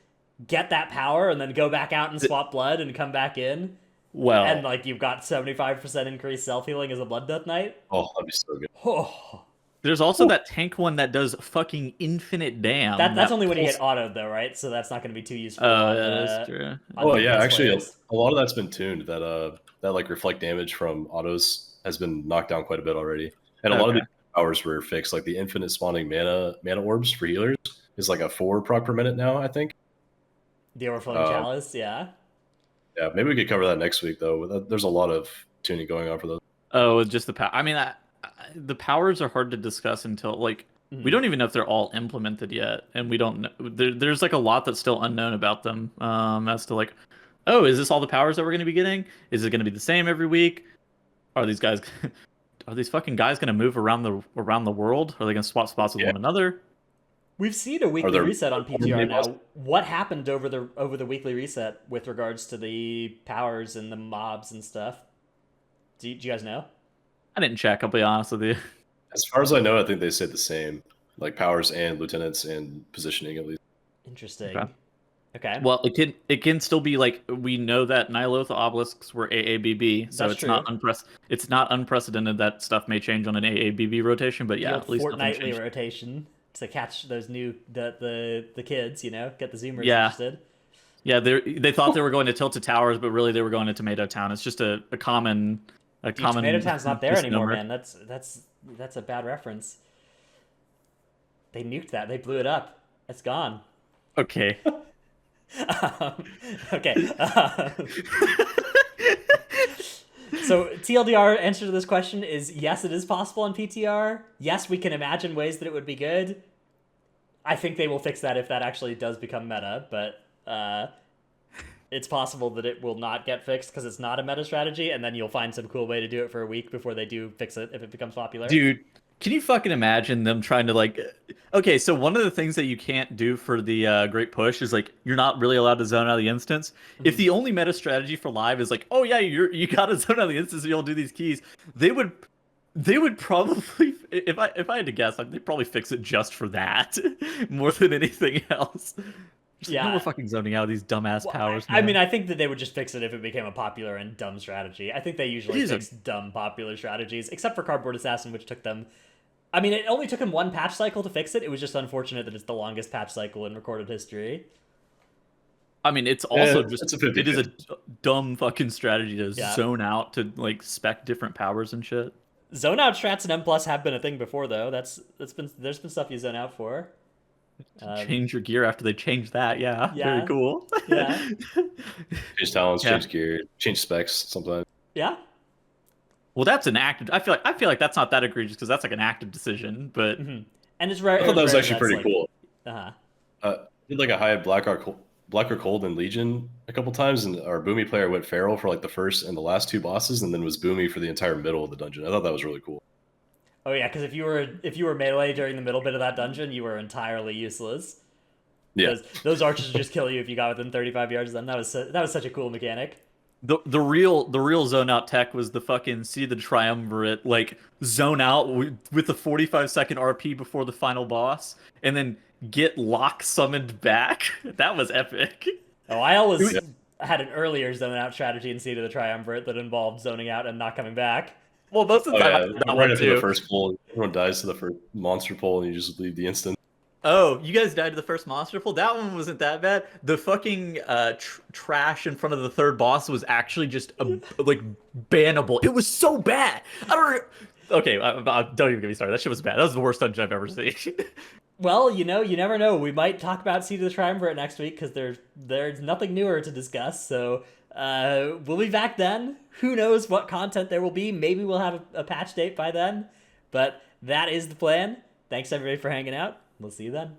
get that power, and then go back out and swap blood and come back in, Well, and like you've got 75% increased self healing as a blood death knight. Oh, that'd be so good. Oh, there's also that tank one that does fucking infinite damn. that's only when you pulse- hit auto though, right? So that's not going to be too useful. Oh, on, that is true. on Oh yeah, DPS actually, players. a lot of that's been tuned. That like reflect damage from autos has been knocked down quite a bit already, and a lot of Okay. the powers were fixed. Like the infinite spawning mana orbs for healers is like a 4 proc per minute now. I think. The overflowing chalice, yeah. Yeah, maybe we could cover that next week though. There's a lot of tuning going on for those. Oh, just the power. I mean, the powers are hard to discuss until like we don't even know if they're all implemented yet, and we don't know. There's like a lot that's still unknown about them. As to like, oh, is this all the powers that we're going to be getting? Is it going to be the same every week? Are these guys? Are these fucking guys going to move around the world? Are they going to swap spots with Yeah. one another? We've seen a weekly there reset on more PTR maybe now. What happened over the weekly reset with regards to the powers and the mobs and stuff? Do you guys know? I didn't check. I'll be honest with you. As far as I know, I think they said the same, like powers and lieutenants and positioning at least. Interesting. Okay. Okay. Well, it can still be like we know that Nihilotha obelisks were AABB, so That's it's not unprecedented that stuff may change on an AABB rotation. But yeah, The old at least nothing fortnightly changed. rotation to catch those new the kids, get the Zoomers Yeah. interested. Yeah, they thought they were going to Tilted Towers, but really they were going to Tomato Town. It's just a common Dude, Tomato Town's not there anymore, misnomer. man. That's a bad reference. They nuked that. They blew it up. It's gone. Okay. Okay. So TLDR answer to this question is yes, it is possible on PTR. Yes, we can imagine ways that it would be good. I think they will fix that if that actually does become meta, but it's possible that it will not get fixed because it's not a meta strategy, and then you'll find some cool way to do it for a week before they do fix it if it becomes popular. Dude, Can you fucking imagine them trying to like? Okay, so one of the things that you can't do for the Great Push is like you're not really allowed to zone out of the instance. If Mhm. the only meta strategy for live is like, oh yeah, you gotta zone out of the instance, and you'll do these keys. They would probably, if I had to guess, like they'd probably fix it just for that, more than anything else. Just like, no more Yeah. fucking zoning out of these dumbass Well, powers, I mean, man. I think that they would just fix it if it became a popular and dumb strategy. I think they It usually is a fix dumb popular strategies, except for Cardboard Assassin, which took them. I mean, it only took him one patch cycle to fix it. It was just unfortunate that it's the longest patch cycle in recorded history. I mean, it's Yeah, also just it's a 50. it is a dumb fucking strategy to Yeah. zone out to like spec different powers and shit. Zone out strats in M plus have been a thing before, though. That's been there's been stuff you zone out for. Change your gear after they change that. Yeah, very Yeah, cool. yeah, Change talents, Yeah. change gear, change specs sometimes. yeah. Well, that's an active. I feel like that's not that egregious because that's like an active decision. But Hmm. And it's rare. I thought that was rare actually that's pretty like, cool. uh-huh. Did like a high Black or Cold and Legion a couple times, and our Boomy player went feral for like the first and the last two bosses, and then was Boomy for the entire middle of the dungeon. I thought that was really cool. Oh yeah, because if you were melee during the middle bit of that dungeon, you were entirely useless. Yeah. Because those archers would just kill you if you got within 35 yards of them. That was such a cool mechanic. the real zone out tech was the fucking see the triumvirate like zone out with the 45-second RP before the final boss, and then get lock summoned back. That was epic. Oh, I always Yeah. had an earlier zone out strategy in Seed of the Triumvirate that involved zoning out and not coming back. Well, most of Oh the time I yeah, did that right one after too. the first pull, everyone dies to the first monster pull, and you just leave the instant. Oh, you guys died to the first monster pull? That one wasn't that bad. The fucking trash in front of the third boss was actually just like bannable. It was so bad. I don't. Okay, don't even get me started. That shit was bad. That was the worst dungeon I've ever seen. Well, you never know. We might talk about Seed of the Triumvirate next week because there's nothing newer to discuss. So we'll be back then. Who knows what content there will be? Maybe we'll have a patch date by then. But that is the plan. Thanks everybody for hanging out. We'll see you then.